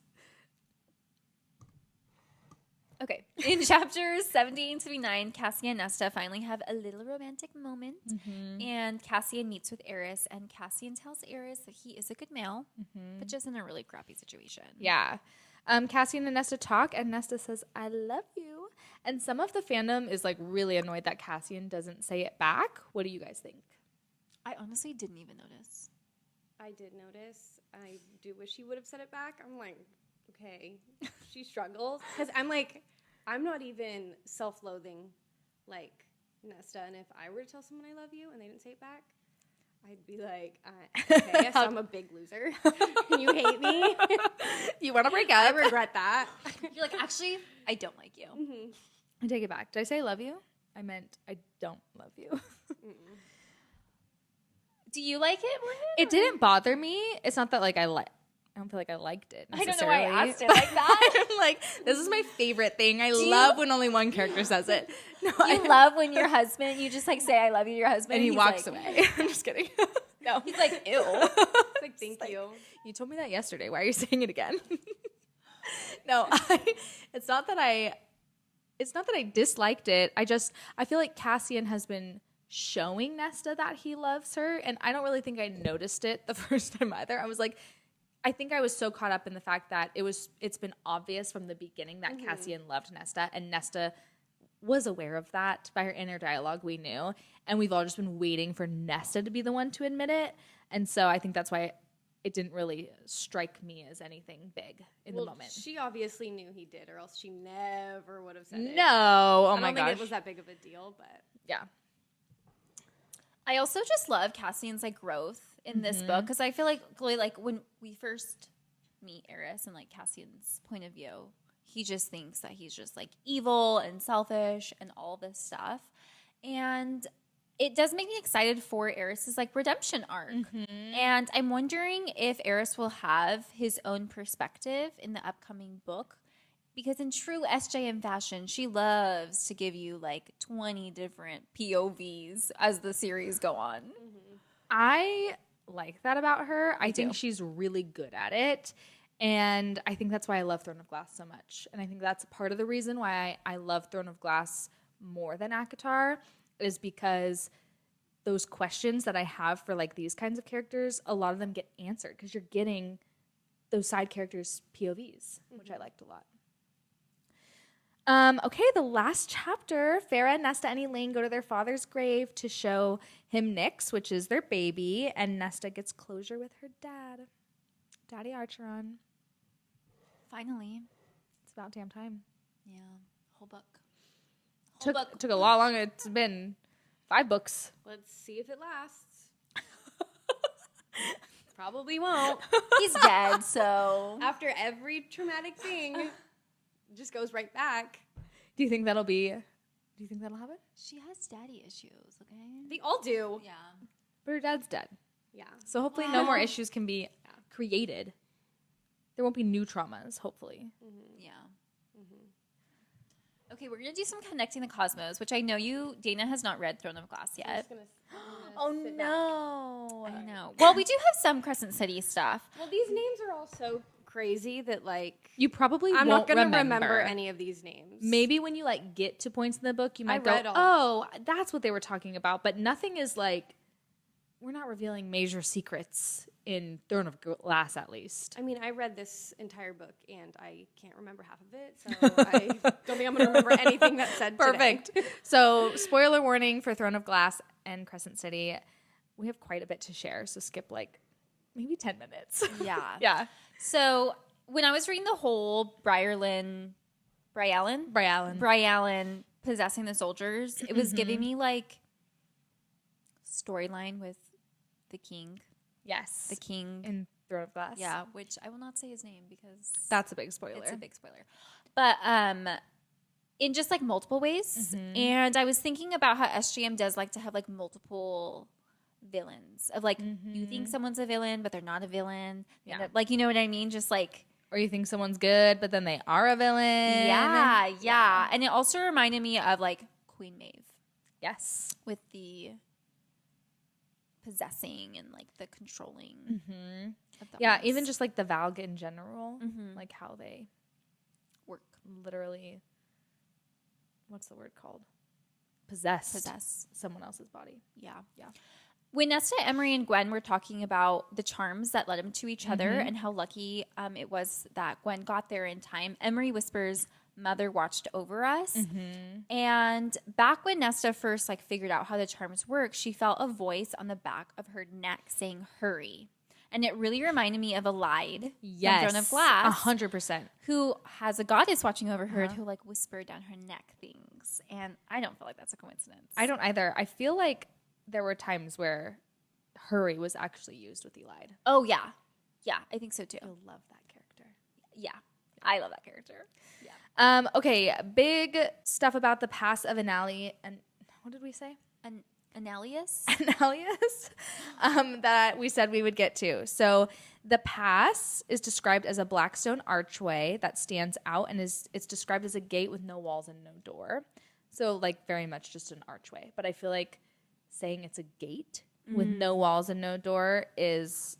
Okay. In chapters 78 to 79, Cassie and Nesta finally have a little romantic moment. And Cassian meets with Eris, and Cassian tells Eris that he is a good male, but just in a really crappy situation. Yeah. Cassian and Nesta talk, and Nesta says, I love you. And some of the fandom is really annoyed that Cassian doesn't say it back. What do you guys think? I honestly didn't even notice. I did notice. I do wish he would have said it back. I'm like, okay, she struggles. Because I'm not even self-loathing like Nesta. And if I were to tell someone I love you and they didn't say it back, I'd be like, okay, so I'm a big loser. You hate me. You want to break I up? regret that. You're like, actually, I don't like you. I take it back. Did I say I love you? I meant I don't love you. Do you like it, Morgan? It didn't bother me. It's not that I don't feel like I liked it I don't know why I necessarily. asked it like that. I'm like, this is my favorite thing. I love when only one character says it. No, You love when your husband, you just say, I love you to your husband. and he he's walks like, away. I'm just kidding. No. He's like, ew. It's like, thank you. You told me that yesterday. Why are you saying it again? No, it's not that I disliked it. I feel like Cassian has been showing Nesta that he loves her, and I don't really think I noticed it the first time either. I was like, I think I was so caught up in the fact that it's been obvious from the beginning that Cassian loved Nesta, and Nesta was aware of that by her inner dialogue. We knew, and we've all just been waiting for Nesta to be the one to admit it. And so I think that's why it didn't really strike me as anything big in the moment. She obviously knew he did, or else she never would have said it. No, oh I my don't think gosh, it was that big of a deal, but yeah. I also just love Cassian's growth in this book, because I feel like when we first meet Eris and Cassian's point of view, he just thinks that he's just evil and selfish and all this stuff, and it does make me excited for Eris's redemption arc. And I'm wondering if Eris will have his own perspective in the upcoming book, because in true SJM fashion, she loves to give you 20 different POVs as the series go on. I like that about her. I think she's really good at it. And I think that's why I love Throne of Glass so much. And I think that's part of the reason why I love Throne of Glass more than ACOTAR, is because those questions that I have for these kinds of characters, a lot of them get answered because you're getting those side characters' POVs, which I liked a lot. Okay, the last chapter, Farrah, Nesta, and Elaine go to their father's grave to show him Nyx, which is their baby, and Nesta gets closure with her dad, Daddy Archeron. Finally. It's about damn time. Yeah. Whole book. Took a lot longer. It's been 5 books. let's see if it lasts. Probably won't. He's dead, so. After every traumatic thing, it just goes right back. Do you think that'll happen? She has daddy issues, okay? They all do. Yeah. But her dad's dead. Yeah. So hopefully no more issues can be created. There won't be new traumas, hopefully. Yeah. Okay, we're going to do some Connecting the Cosmos, which I know Dayna has not read Throne of Glass I'm yet. just gonna Oh, sit back. no. I know. Well, we do have some Crescent City stuff. Well, these names are all so crazy that You probably I'm won't not going to remember remember any of these names. Maybe when you get to points in the book, you might go, read all. "Oh, that's what they were talking about." But nothing is we're not revealing major secrets in Throne of Glass, at least. I mean, I read this entire book and I can't remember half of it, so I don't think I'm going to remember anything that's said Perfect. today. So, spoiler warning for Throne of Glass and Crescent City. We have quite a bit to share, so skip like maybe 10 minutes. Yeah. Yeah. So when I was reading the whole Brialyn possessing the soldiers, it was giving me like storyline with the king. Yes. The king in Throne of Glass. Yeah, which I will not say his name because that's a big spoiler. It's a big spoiler. But in just like multiple ways. And I was thinking about how SGM does like to have like multiple villains of like you think someone's a villain but they're not a villain. Yeah. Like, you know what I mean? Just like, or you think someone's good but then they are a villain. Yeah. And it also reminded me of like Queen Maeve. Yes. With the possessing and like the controlling. Of the Yeah, ones. even just like the Valg in general, like how they work. Literally, what's the word called? Possess someone else's body. Yeah. When Nesta, Emery, and Gwen were talking about the charms that led them to each other and how lucky it was that Gwen got there in time, Emery whispers, "Mother watched over us." And back when Nesta first like figured out how the charms work, she felt a voice on the back of her neck saying, "Hurry." And it really reminded me of Elide from Throne of Glass. 100%. Who has a goddess watching over her who like whispered down her neck things. And I don't feel like that's a coincidence. I don't either. I feel like there were times where hurry was actually used with Elide. Oh, yeah. Yeah, I think so too. I love that character. Yeah, I love that character. Yeah. Okay, big stuff about the pass of Anali. And what did we say? Annalius? Annalius, that we said we would get to. So the pass is described as a black stone archway that stands out, and it's described as a gate with no walls and no door. So like very much just an archway. But I feel like saying it's a gate with no walls and no door is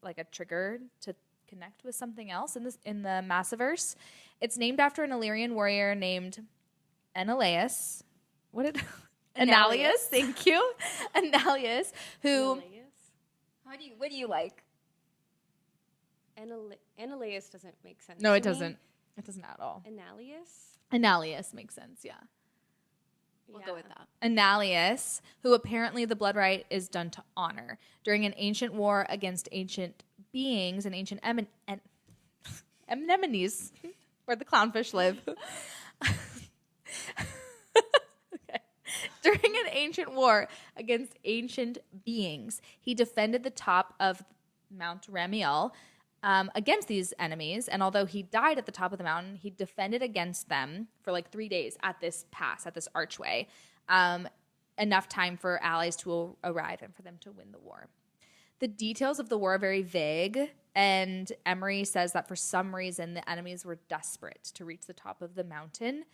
like a trigger to connect with something else in the Massiverse. It's named after an Illyrian warrior named Annalius. Annalius, thank you. Annalius, who... What do you like? Annalius doesn't make sense. No, to it me. doesn't. It doesn't at all. Annalius? Makes sense, yeah. We'll go with that. Annalius, who apparently the blood rite is done to honor. During an ancient war against ancient beings and ancient anemones, where the clownfish live. During an ancient war against ancient beings, he defended the top of Mount Ramiel against these enemies. And although he died at the top of the mountain, he defended against them for like 3 days at this pass, at this archway. Enough time for allies to arrive and for them to win the war. The details of the war are very vague, and Emery says that for some reason the enemies were desperate to reach the top of the mountain.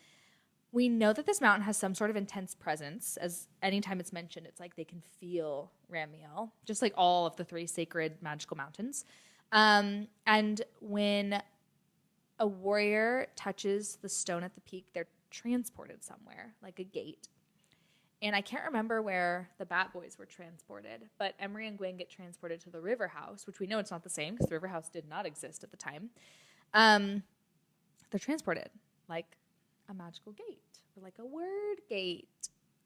We know that this mountain has some sort of intense presence, as anytime it's mentioned, it's like they can feel Ramiel, just like all of the 3 sacred magical mountains. And when a warrior touches the stone at the peak, they're transported somewhere, like a gate. And I can't remember where the Bat Boys were transported, but Emery and Gwen get transported to the River House, which we know it's not the same because the River House did not exist at the time. They're transported like a magical gate, or like a word gate,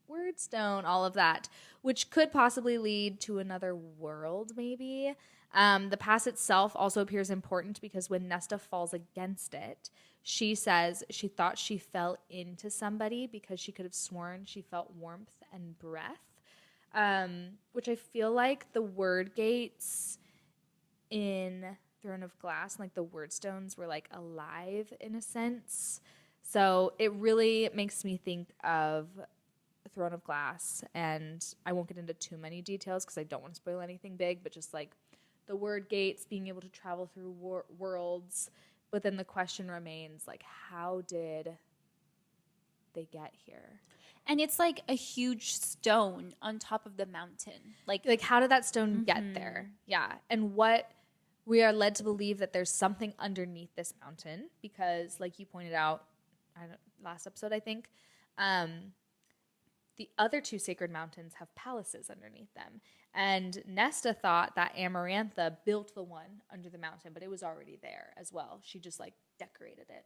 word stone, all of that, which could possibly lead to another world, maybe. The pass itself also appears important because when Nesta falls against it, she says she thought she fell into somebody because she could have sworn she felt warmth and breath, which I feel like the word gates in Throne of Glass, like the word stones, were like alive in a sense. So it really makes me think of Throne of Glass, and I won't get into too many details because I don't want to spoil anything big, but just like the word gates, being able to travel through worlds, but then the question remains, like, how did they get here? And it's like a huge stone on top of the mountain. Like how did that stone get there? Yeah, and what we are led to believe that there's something underneath this mountain because, like you pointed out, last episode, I think, the other 2 sacred mountains have palaces underneath them. And Nesta thought that Amarantha built the one under the mountain, but it was already there as well. She just like decorated it.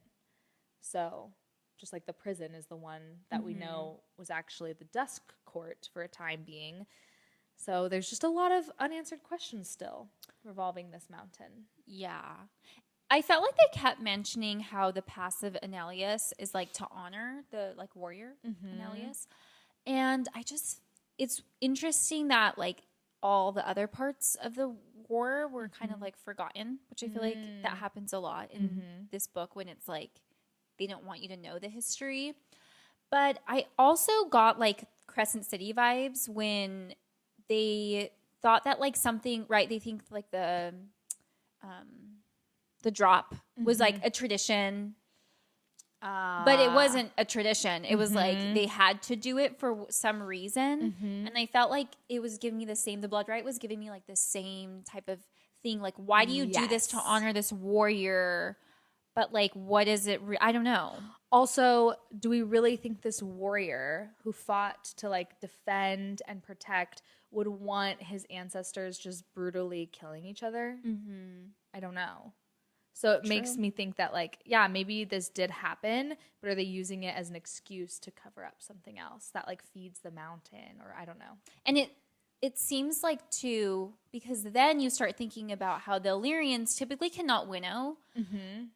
So just like the prison is the one that we know was actually the Dusk Court for a time being. So there's just a lot of unanswered questions still revolving this mountain. Yeah. I felt like they kept mentioning how the passive Annelius is like to honor the like warrior Annelius. And it's interesting that like all the other parts of the war were kind of like forgotten, which I feel like that happens a lot in this book when it's like they don't want you to know the history. But I also got like Crescent City vibes when they thought that like something, right, they think like the drop was like a tradition, but it wasn't a tradition. It was like they had to do it for some reason. And I felt like it was giving me the blood right was giving me like the same type of thing. Like, why do you do this to honor this warrior? But like, what is it? I don't know. Also, do we really think this warrior who fought to like defend and protect would want his ancestors just brutally killing each other? I don't know. So it makes me think that like, yeah, maybe this did happen, but are they using it as an excuse to cover up something else that like feeds the mountain, or I don't know. And it seems like too, because then you start thinking about how the Illyrians typically cannot winnow,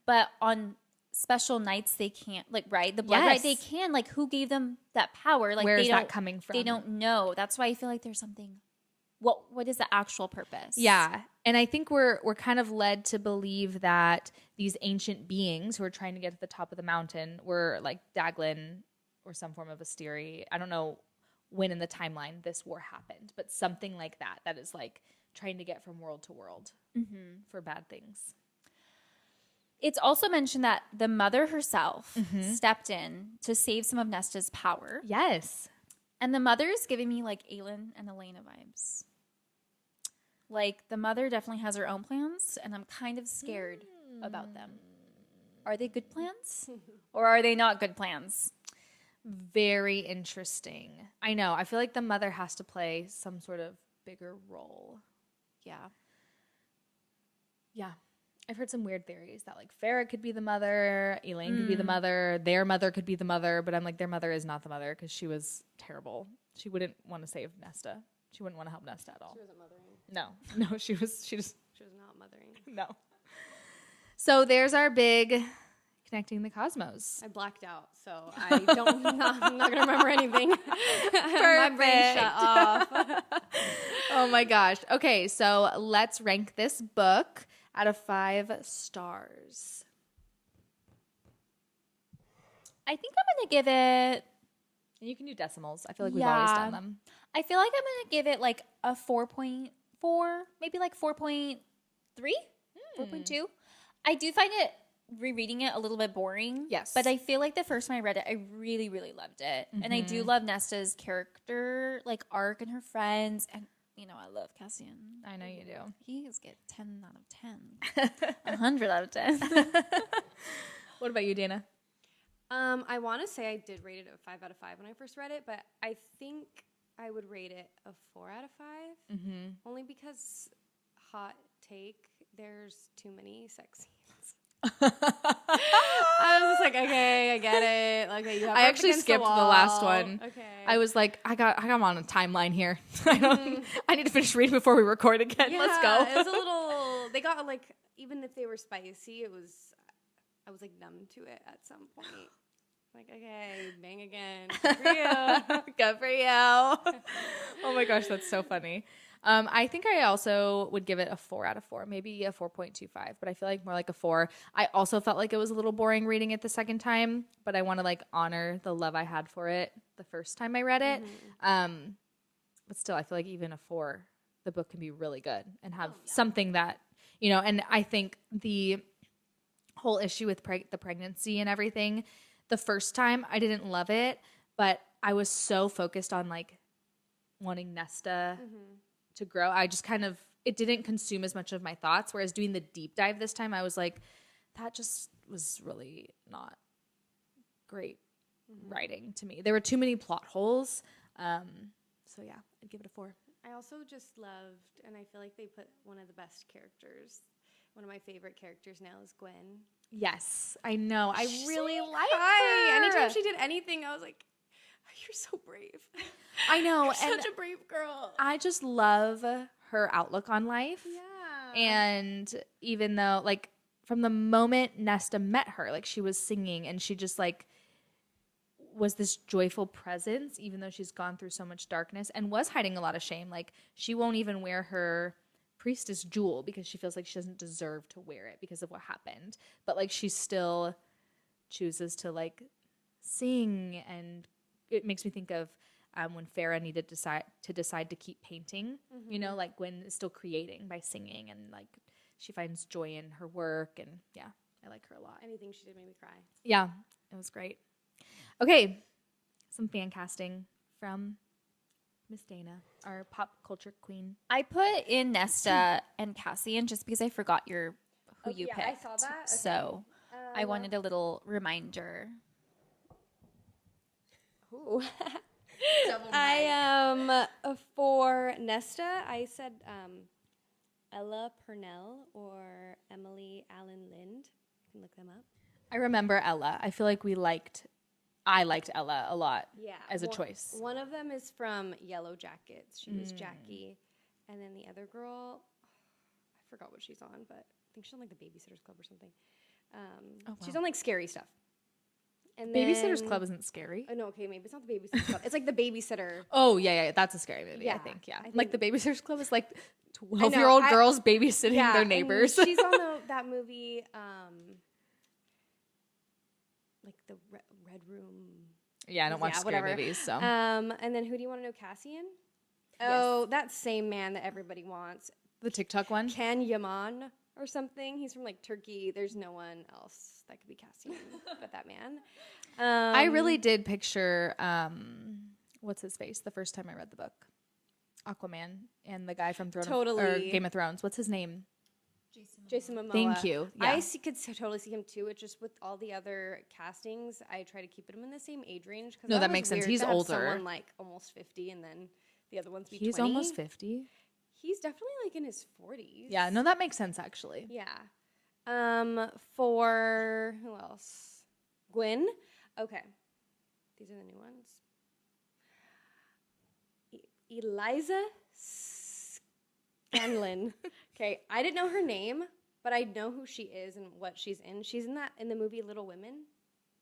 but on special nights they can't, like, right, the blood right, they can, like, who gave them that power? Like, where's that coming from? They don't know. That's why I feel like there's something. What is the actual purpose? Yeah. And I think we're kind of led to believe that these ancient beings who are trying to get to the top of the mountain were like Daglin or some form of Asteri. I don't know when in the timeline this war happened, but something like that is like trying to get from world to world for bad things. It's also mentioned that the mother herself stepped in to save some of Nesta's power. Yes. And the mother is giving me like Aelin and Elena vibes. Like, the mother definitely has her own plans, and I'm kind of scared about them. Are they good plans? Or are they not good plans? Very interesting. I know. I feel like the mother has to play some sort of bigger role. Yeah. Yeah. I've heard some weird theories that, like, Farah could be the mother, Elaine could be the mother, their mother could be the mother, but I'm like, their mother is not the mother because she was terrible. She wouldn't want to save Nesta. She wouldn't want to help Nesta at all. She wasn't mothering. No, she was not mothering. No. So there's our big connecting the cosmos. I blacked out, so I'm not going to remember anything. My brain shut off. Oh my gosh. Okay, so let's rank this book out of 5 stars. I think I'm going to give it... And you can do decimals. I feel like we've always done them. I feel like I'm going to give it like a 4.4, maybe like 4.3, 4.2. I do find it, rereading it, a little bit boring. Yes. But I feel like the first time I read it, I really, really loved it. And I do love Nesta's character, like, arc and her friends. And, you know, I love Cassian. I know you do. He is get 10 out of 10. 100 out of 10. What about you, Dayna? I want to say I did rate it a 5 out of 5 when I first read it, but I think I would rate it a 4 out of 5. Only because, hot take, there's too many sex scenes. I was just like, okay, I get it. Okay, you have I actually skipped the last one. Okay. I was like, I got on a timeline here. I need to finish reading before we record again. Yeah, Let's go. It was a little. They got like, even if they were spicy, I was like numb to it at some point. Like, okay, bang again. Good for you. Good for you. Oh my gosh, that's so funny. I think I also would give it a 4 out of 4, maybe a 4.25, but I feel like more like a 4. I also felt like it was a little boring reading it the second time, but I want to like honor the love I had for it the first time I read it. But still, I feel like even a 4, the book can be really good and have something that, you know, and I think the whole issue with the pregnancy and everything, the first time I didn't love it, but I was so focused on like wanting Nesta to grow. I just kind of, it didn't consume as much of my thoughts. Whereas doing the deep dive this time, I was like, that just was really not great writing to me. There were too many plot holes. So yeah, I'd give it a 4. I also just loved, and I feel like they put one of the best characters. One of my favorite characters now is Gwen. Yes, I know. I really like Hi. her. Anytime she did anything, I was like, "You're so brave." I know, You're and such a brave girl. I just love her outlook on life. Yeah. And even though, like, from the moment Nesta met her, like, she was singing and she just, like, was this joyful presence, even though she's gone through so much darkness and was hiding a lot of shame. Like, she won't even wear her priestess jewel because she feels like she doesn't deserve to wear it because of what happened. But, like, she still chooses to, like, sing. And it makes me think of when Farrah needed to decide to keep painting. You know, like, Gwen is still creating by singing, and, like, she finds joy in her work. And, yeah, I like her a lot. Anything she did made me cry. Yeah, it was great. Okay, some fan casting from Miss Dayna, our pop culture queen. I put in Nesta and Cassian just because I forgot who you yeah, picked. I saw that. Okay. So I wanted a little reminder. Ooh. I for Nesta, I said Ella Purnell or Emily Allen Lind. You can look them up. I remember Ella. I feel like I liked Ella a lot as a choice. One of them is from Yellow Jackets. She was Jackie. And then the other girl, I forgot what she's on, but I think she's on, like, the Babysitter's Club or something. She's on, like, scary stuff. And Babysitter's Club isn't scary. Oh, no, okay, maybe it's not the Babysitter's Club. It's like the Babysitter. Oh, yeah, that's a scary movie, Yeah, I think. I think- Like, the Babysitter's Club is like 12-year-old girls babysitting their neighbors. She's on that movie, like the Red Room. Yeah, I don't watch scary movies, so. And then who do you want to know? Cassian? Oh, that same man that everybody wants. The TikTok one? Ken Yaman or something. He's from, like, Turkey. There's no one else that could be Cassian but that man. I really did picture, what's his face, the first time I read the book. Aquaman and the guy from Game of Thrones. What's his name? Jason Momoa. Thank you. Yeah. I could totally see him too. It's just with all the other castings, I try to keep him in the same age range. No, that makes sense. He's to have older. Someone like almost 50, and then the other ones be 20. He's almost 50. He's definitely like in his 40s. Yeah, no, that makes sense actually. Yeah. For who else? Gwen. Okay. These are the new ones. Eliza Scanlon. Okay, I didn't know her name, but I know who she is and what she's in. She's in the movie Little Women.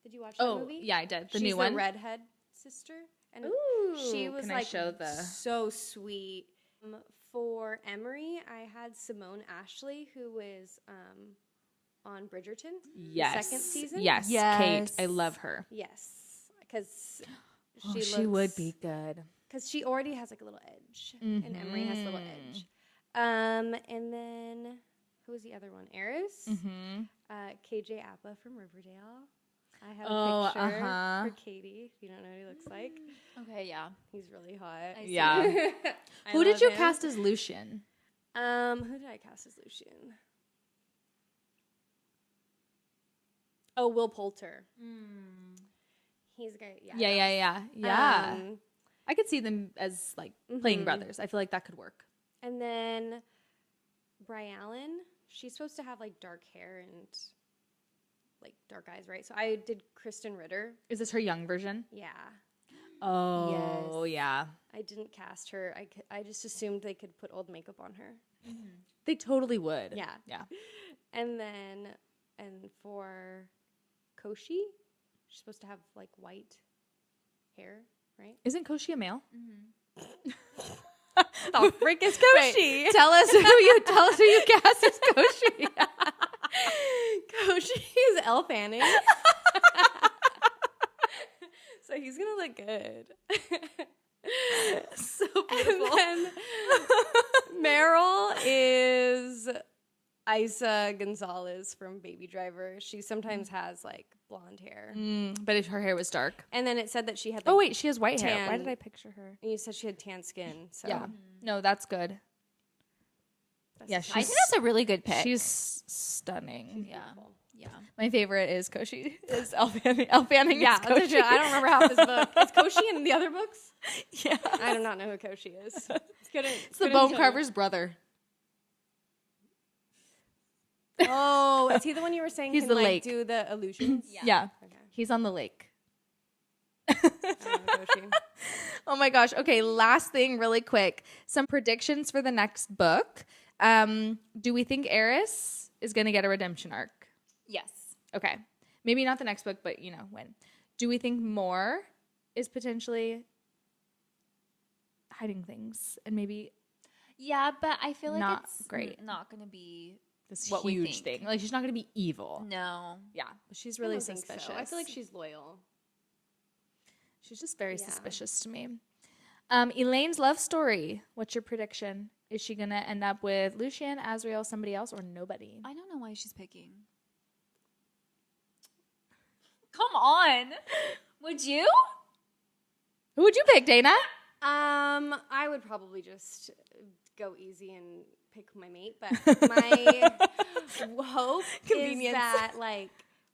Did you watch that movie? Yeah, I did. She's new one. the redhead sister. And Ooh, she was can I like show the... so sweet. For Emery, I had Simone Ashley, who was on Bridgerton. Yes. Second season. Yes. Kate, I love her. Yes, because she would be good. Because she already has like a little edge, and Emery has a little edge. And then who was the other one? Eris. KJ Appa from Riverdale. I have a picture for Katie. If you don't know what he looks like, Okay, yeah. he's really hot. Yeah. Who did you cast as Lucian? Who did I cast as Lucian? Oh, Will Poulter. He's great. Yeah. I could see them as like playing brothers. I feel like that could work. And then Bri Allen, she's supposed to have like dark hair and like dark eyes, right? So I did Kristen Ritter. Is this her young version? Yeah. Oh, Yes. yeah. I didn't cast her. I just assumed they could put old makeup on her. They totally would. Yeah. Yeah. And then, for Koshi, she's supposed to have like white hair, right? Isn't Koshi a male? The frick is Koshi? Wait, tell us who you cast as Koshi. Koshi is Elle Fanning. So he's gonna look good. So beautiful. And then Meryl is Isa Gonzalez from Baby Driver. She sometimes has like blonde hair. But if her hair was dark. And then it said that she had like, Oh wait, she has white hair. tan. Why did I picture her? And you said she had tan skin. So Yeah. No, that's good. Yeah, I think that's a really good pick. she's stunning. yeah. Yeah. My favorite is Koshi. Is Elle Fanning. Yeah, is Koshi. I don't remember half this book. Is Koshi in the other books? Yeah. I do not know who Koshi is. It's the bone carver's brother. Oh, is he the one you were saying He's can the like lake. do the illusions? Yeah. Okay. He's on the lake. I don't know Koshi. Oh my gosh. Okay, last thing really quick. Some predictions for the next book. Do we think Eris is going to get a redemption arc? Yes. Okay. Maybe not the next book, but when. Do we think Moore is potentially hiding things and maybe Yeah, but I feel like Not it's great. not going to be this what we huge think. thing? Like she's not going to be evil. No. Yeah, but she's I really don't think so. suspicious. I feel like she's loyal. She's just very Yeah. suspicious to me. Elaine's love story. What's your prediction? Is she going to end up with Lucien, Azriel, somebody else, or nobody? I don't know why she's picking. Come on. Would you? Who would you pick, Dayna? I would probably just go easy and pick my mate, but my hope is Convenience. that like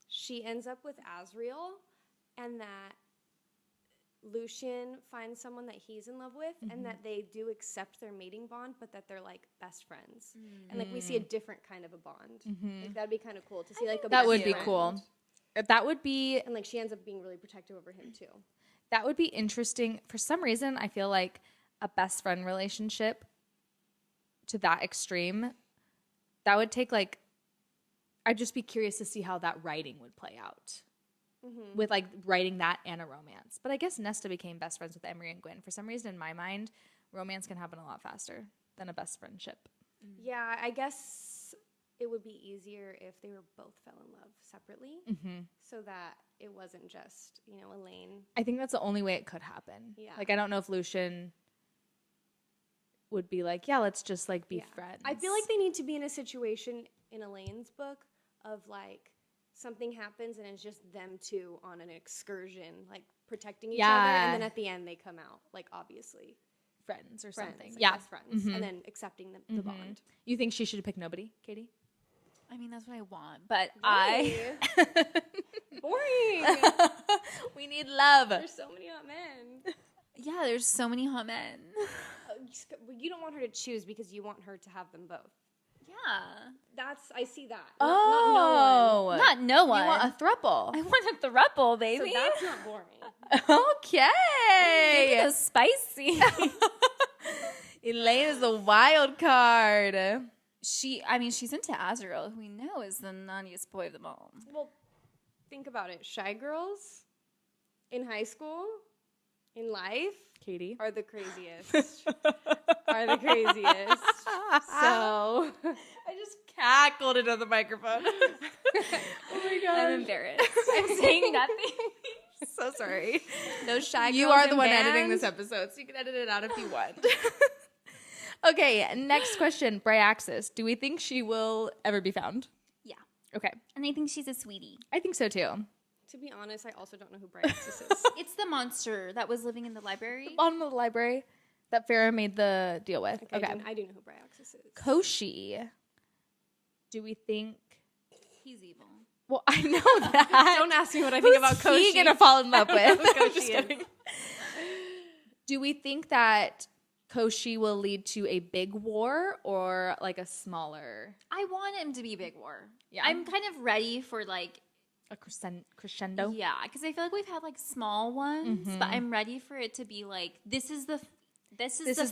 she ends up with Azriel and that Lucien finds someone that he's in love with and that they do accept their mating bond, but that they're like best friends. And like we see a different kind of a bond. Like that'd be kind of cool to see like a That best would be friend. cool. That would be And like she ends up being really protective over him too. That would be interesting. For some reason, I feel like a best friend relationship to that extreme, that would take like, I'd just be curious to see how that writing would play out with like writing that and a romance. But I guess Nesta became best friends with Emery and Gwen. For some reason in my mind, romance can happen a lot faster than a best friendship. Yeah, I guess it would be easier if they were both fell in love separately so that it wasn't just, Elaine. I think that's the only way it could happen. Yeah. Like, I don't know if Lucien would be like, yeah, let's just like be friends. I feel like they need to be in a situation in Elaine's book of like something happens and it's just them two on an excursion, like protecting each other. And then at the end they come out, like obviously friends or friends, something. like Yeah. best friends. And then accepting the bond. You think she should have picked nobody, Katie? I mean, that's what I want, but Boring. We need love. There's so many hot men. yeah, there's so many hot men. You don't want her to choose because you want her to have them both. Yeah. I see that. Oh. Not no one. You want a throuple. I want a throuple, baby. So that's not boring. Okay. Give me the spicy. Elaine is the wild card. She's into Azrael, who we know is the naughtiest boy of them all. Well, think about it. Shy girls in high school, in life, Katie. are the craziest. So I just cackled into the microphone. Oh my god. I'm embarrassed. I'm saying nothing. So sorry. no shy girls. You are the in one bands. editing this episode, so you can edit it out if you want. Okay, next question. Bryaxis. Do we think she will ever be found? Yeah. Okay. And I think she's a sweetie. I think so too. To be honest, I also don't know who Bryaxis is. It's the monster that was living in the library. Bottom of the library that Farrah made the deal with. Okay. I do know who Bryaxis is. Koshi. Do we think... He's evil. Well, I know that. Don't ask me what I think about Who's he Koshi. gonna fall in love with? who I'm Koshi just is. kidding. Do we think that Koshi will lead to a big war or like a smaller... I want him to be a big war. Yeah. I'm kind of ready for like... a crescendo? Yeah, because I feel like we've had like small ones, but I'm ready for it to be like, this is the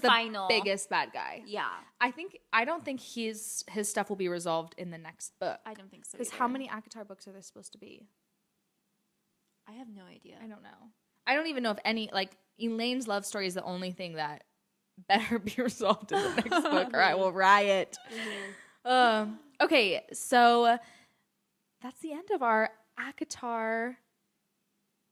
final. biggest bad guy. Yeah. I don't think his stuff will be resolved in the next book. I don't think so. Because either. how many ACOTAR books are there supposed to be? I have no idea. I don't know. I don't even know if any, like, Elaine's love story is the only thing that better be resolved in the next book or I will riot. Okay, so that's the end of our ACOTAR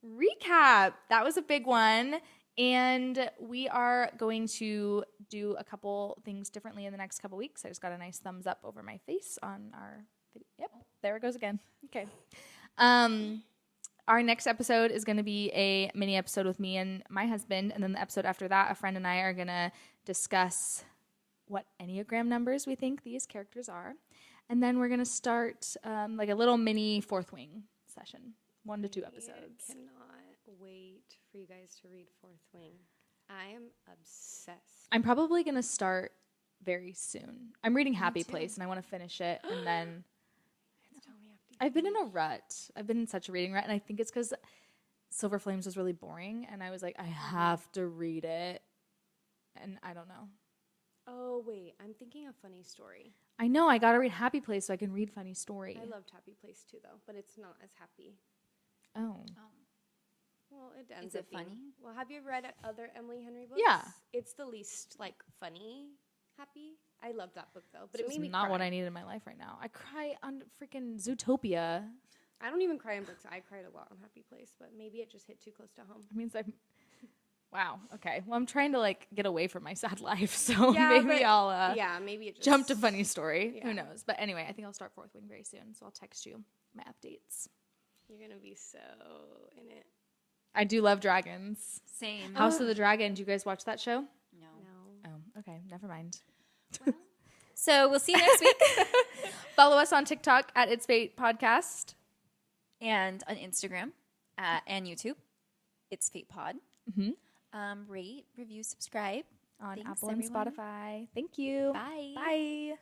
recap. That was a big one. And we are going to do a couple things differently in the next couple weeks. I just got a nice thumbs up over my face on our video. Yep, there it goes again. Okay. Our next episode is going to be a mini episode with me and my husband. And then the episode after that, a friend and I are going to discuss what Enneagram numbers we think these characters are. And then we're going to start like a little mini Fourth Wing session, 1 to 2 episodes. I cannot wait for you guys to read Fourth Wing. I am obsessed. I'm probably going to start very soon. I'm reading Happy Place, and I want to finish it. And then I've been in a rut. I've been in such a reading rut, and I think it's because Silver Flames was really boring, and I was like, I have to read it. And I don't know. Oh, wait. I'm thinking a funny story. I know. I got to read Happy Place so I can read Funny Story. I loved Happy Place too, though, but it's not as happy. Oh. Well, it ends Is up it funny? Well, have you read other Emily Henry books? Yeah. It's the least, like, funny happy. I love that book, though, but This it made is me not cry. what I need in my life right now. I cry on freaking Zootopia. I don't even cry in books. I cried a lot on Happy Place, but maybe it just hit too close to home. It means I'm... Wow. Okay. Well, I'm trying to, like, get away from my sad life, so Yeah, maybe but- I'll maybe it just... jump to Funny Story. Yeah. Who knows? But anyway, I think I'll start Fourth Wing very soon, so I'll text you my updates. You're going to be so in it. I do love dragons. Same. House of the Dragon. Do you guys watch that show? No. No. Oh, okay. Never mind. So we'll see you next week. Follow us on TikTok at It's Fate Podcast. And on Instagram and YouTube. It's Fate Pod. Mm-hmm. Rate, review, subscribe. On Thanks, Apple and everyone. Spotify. Thank you. Bye. Bye.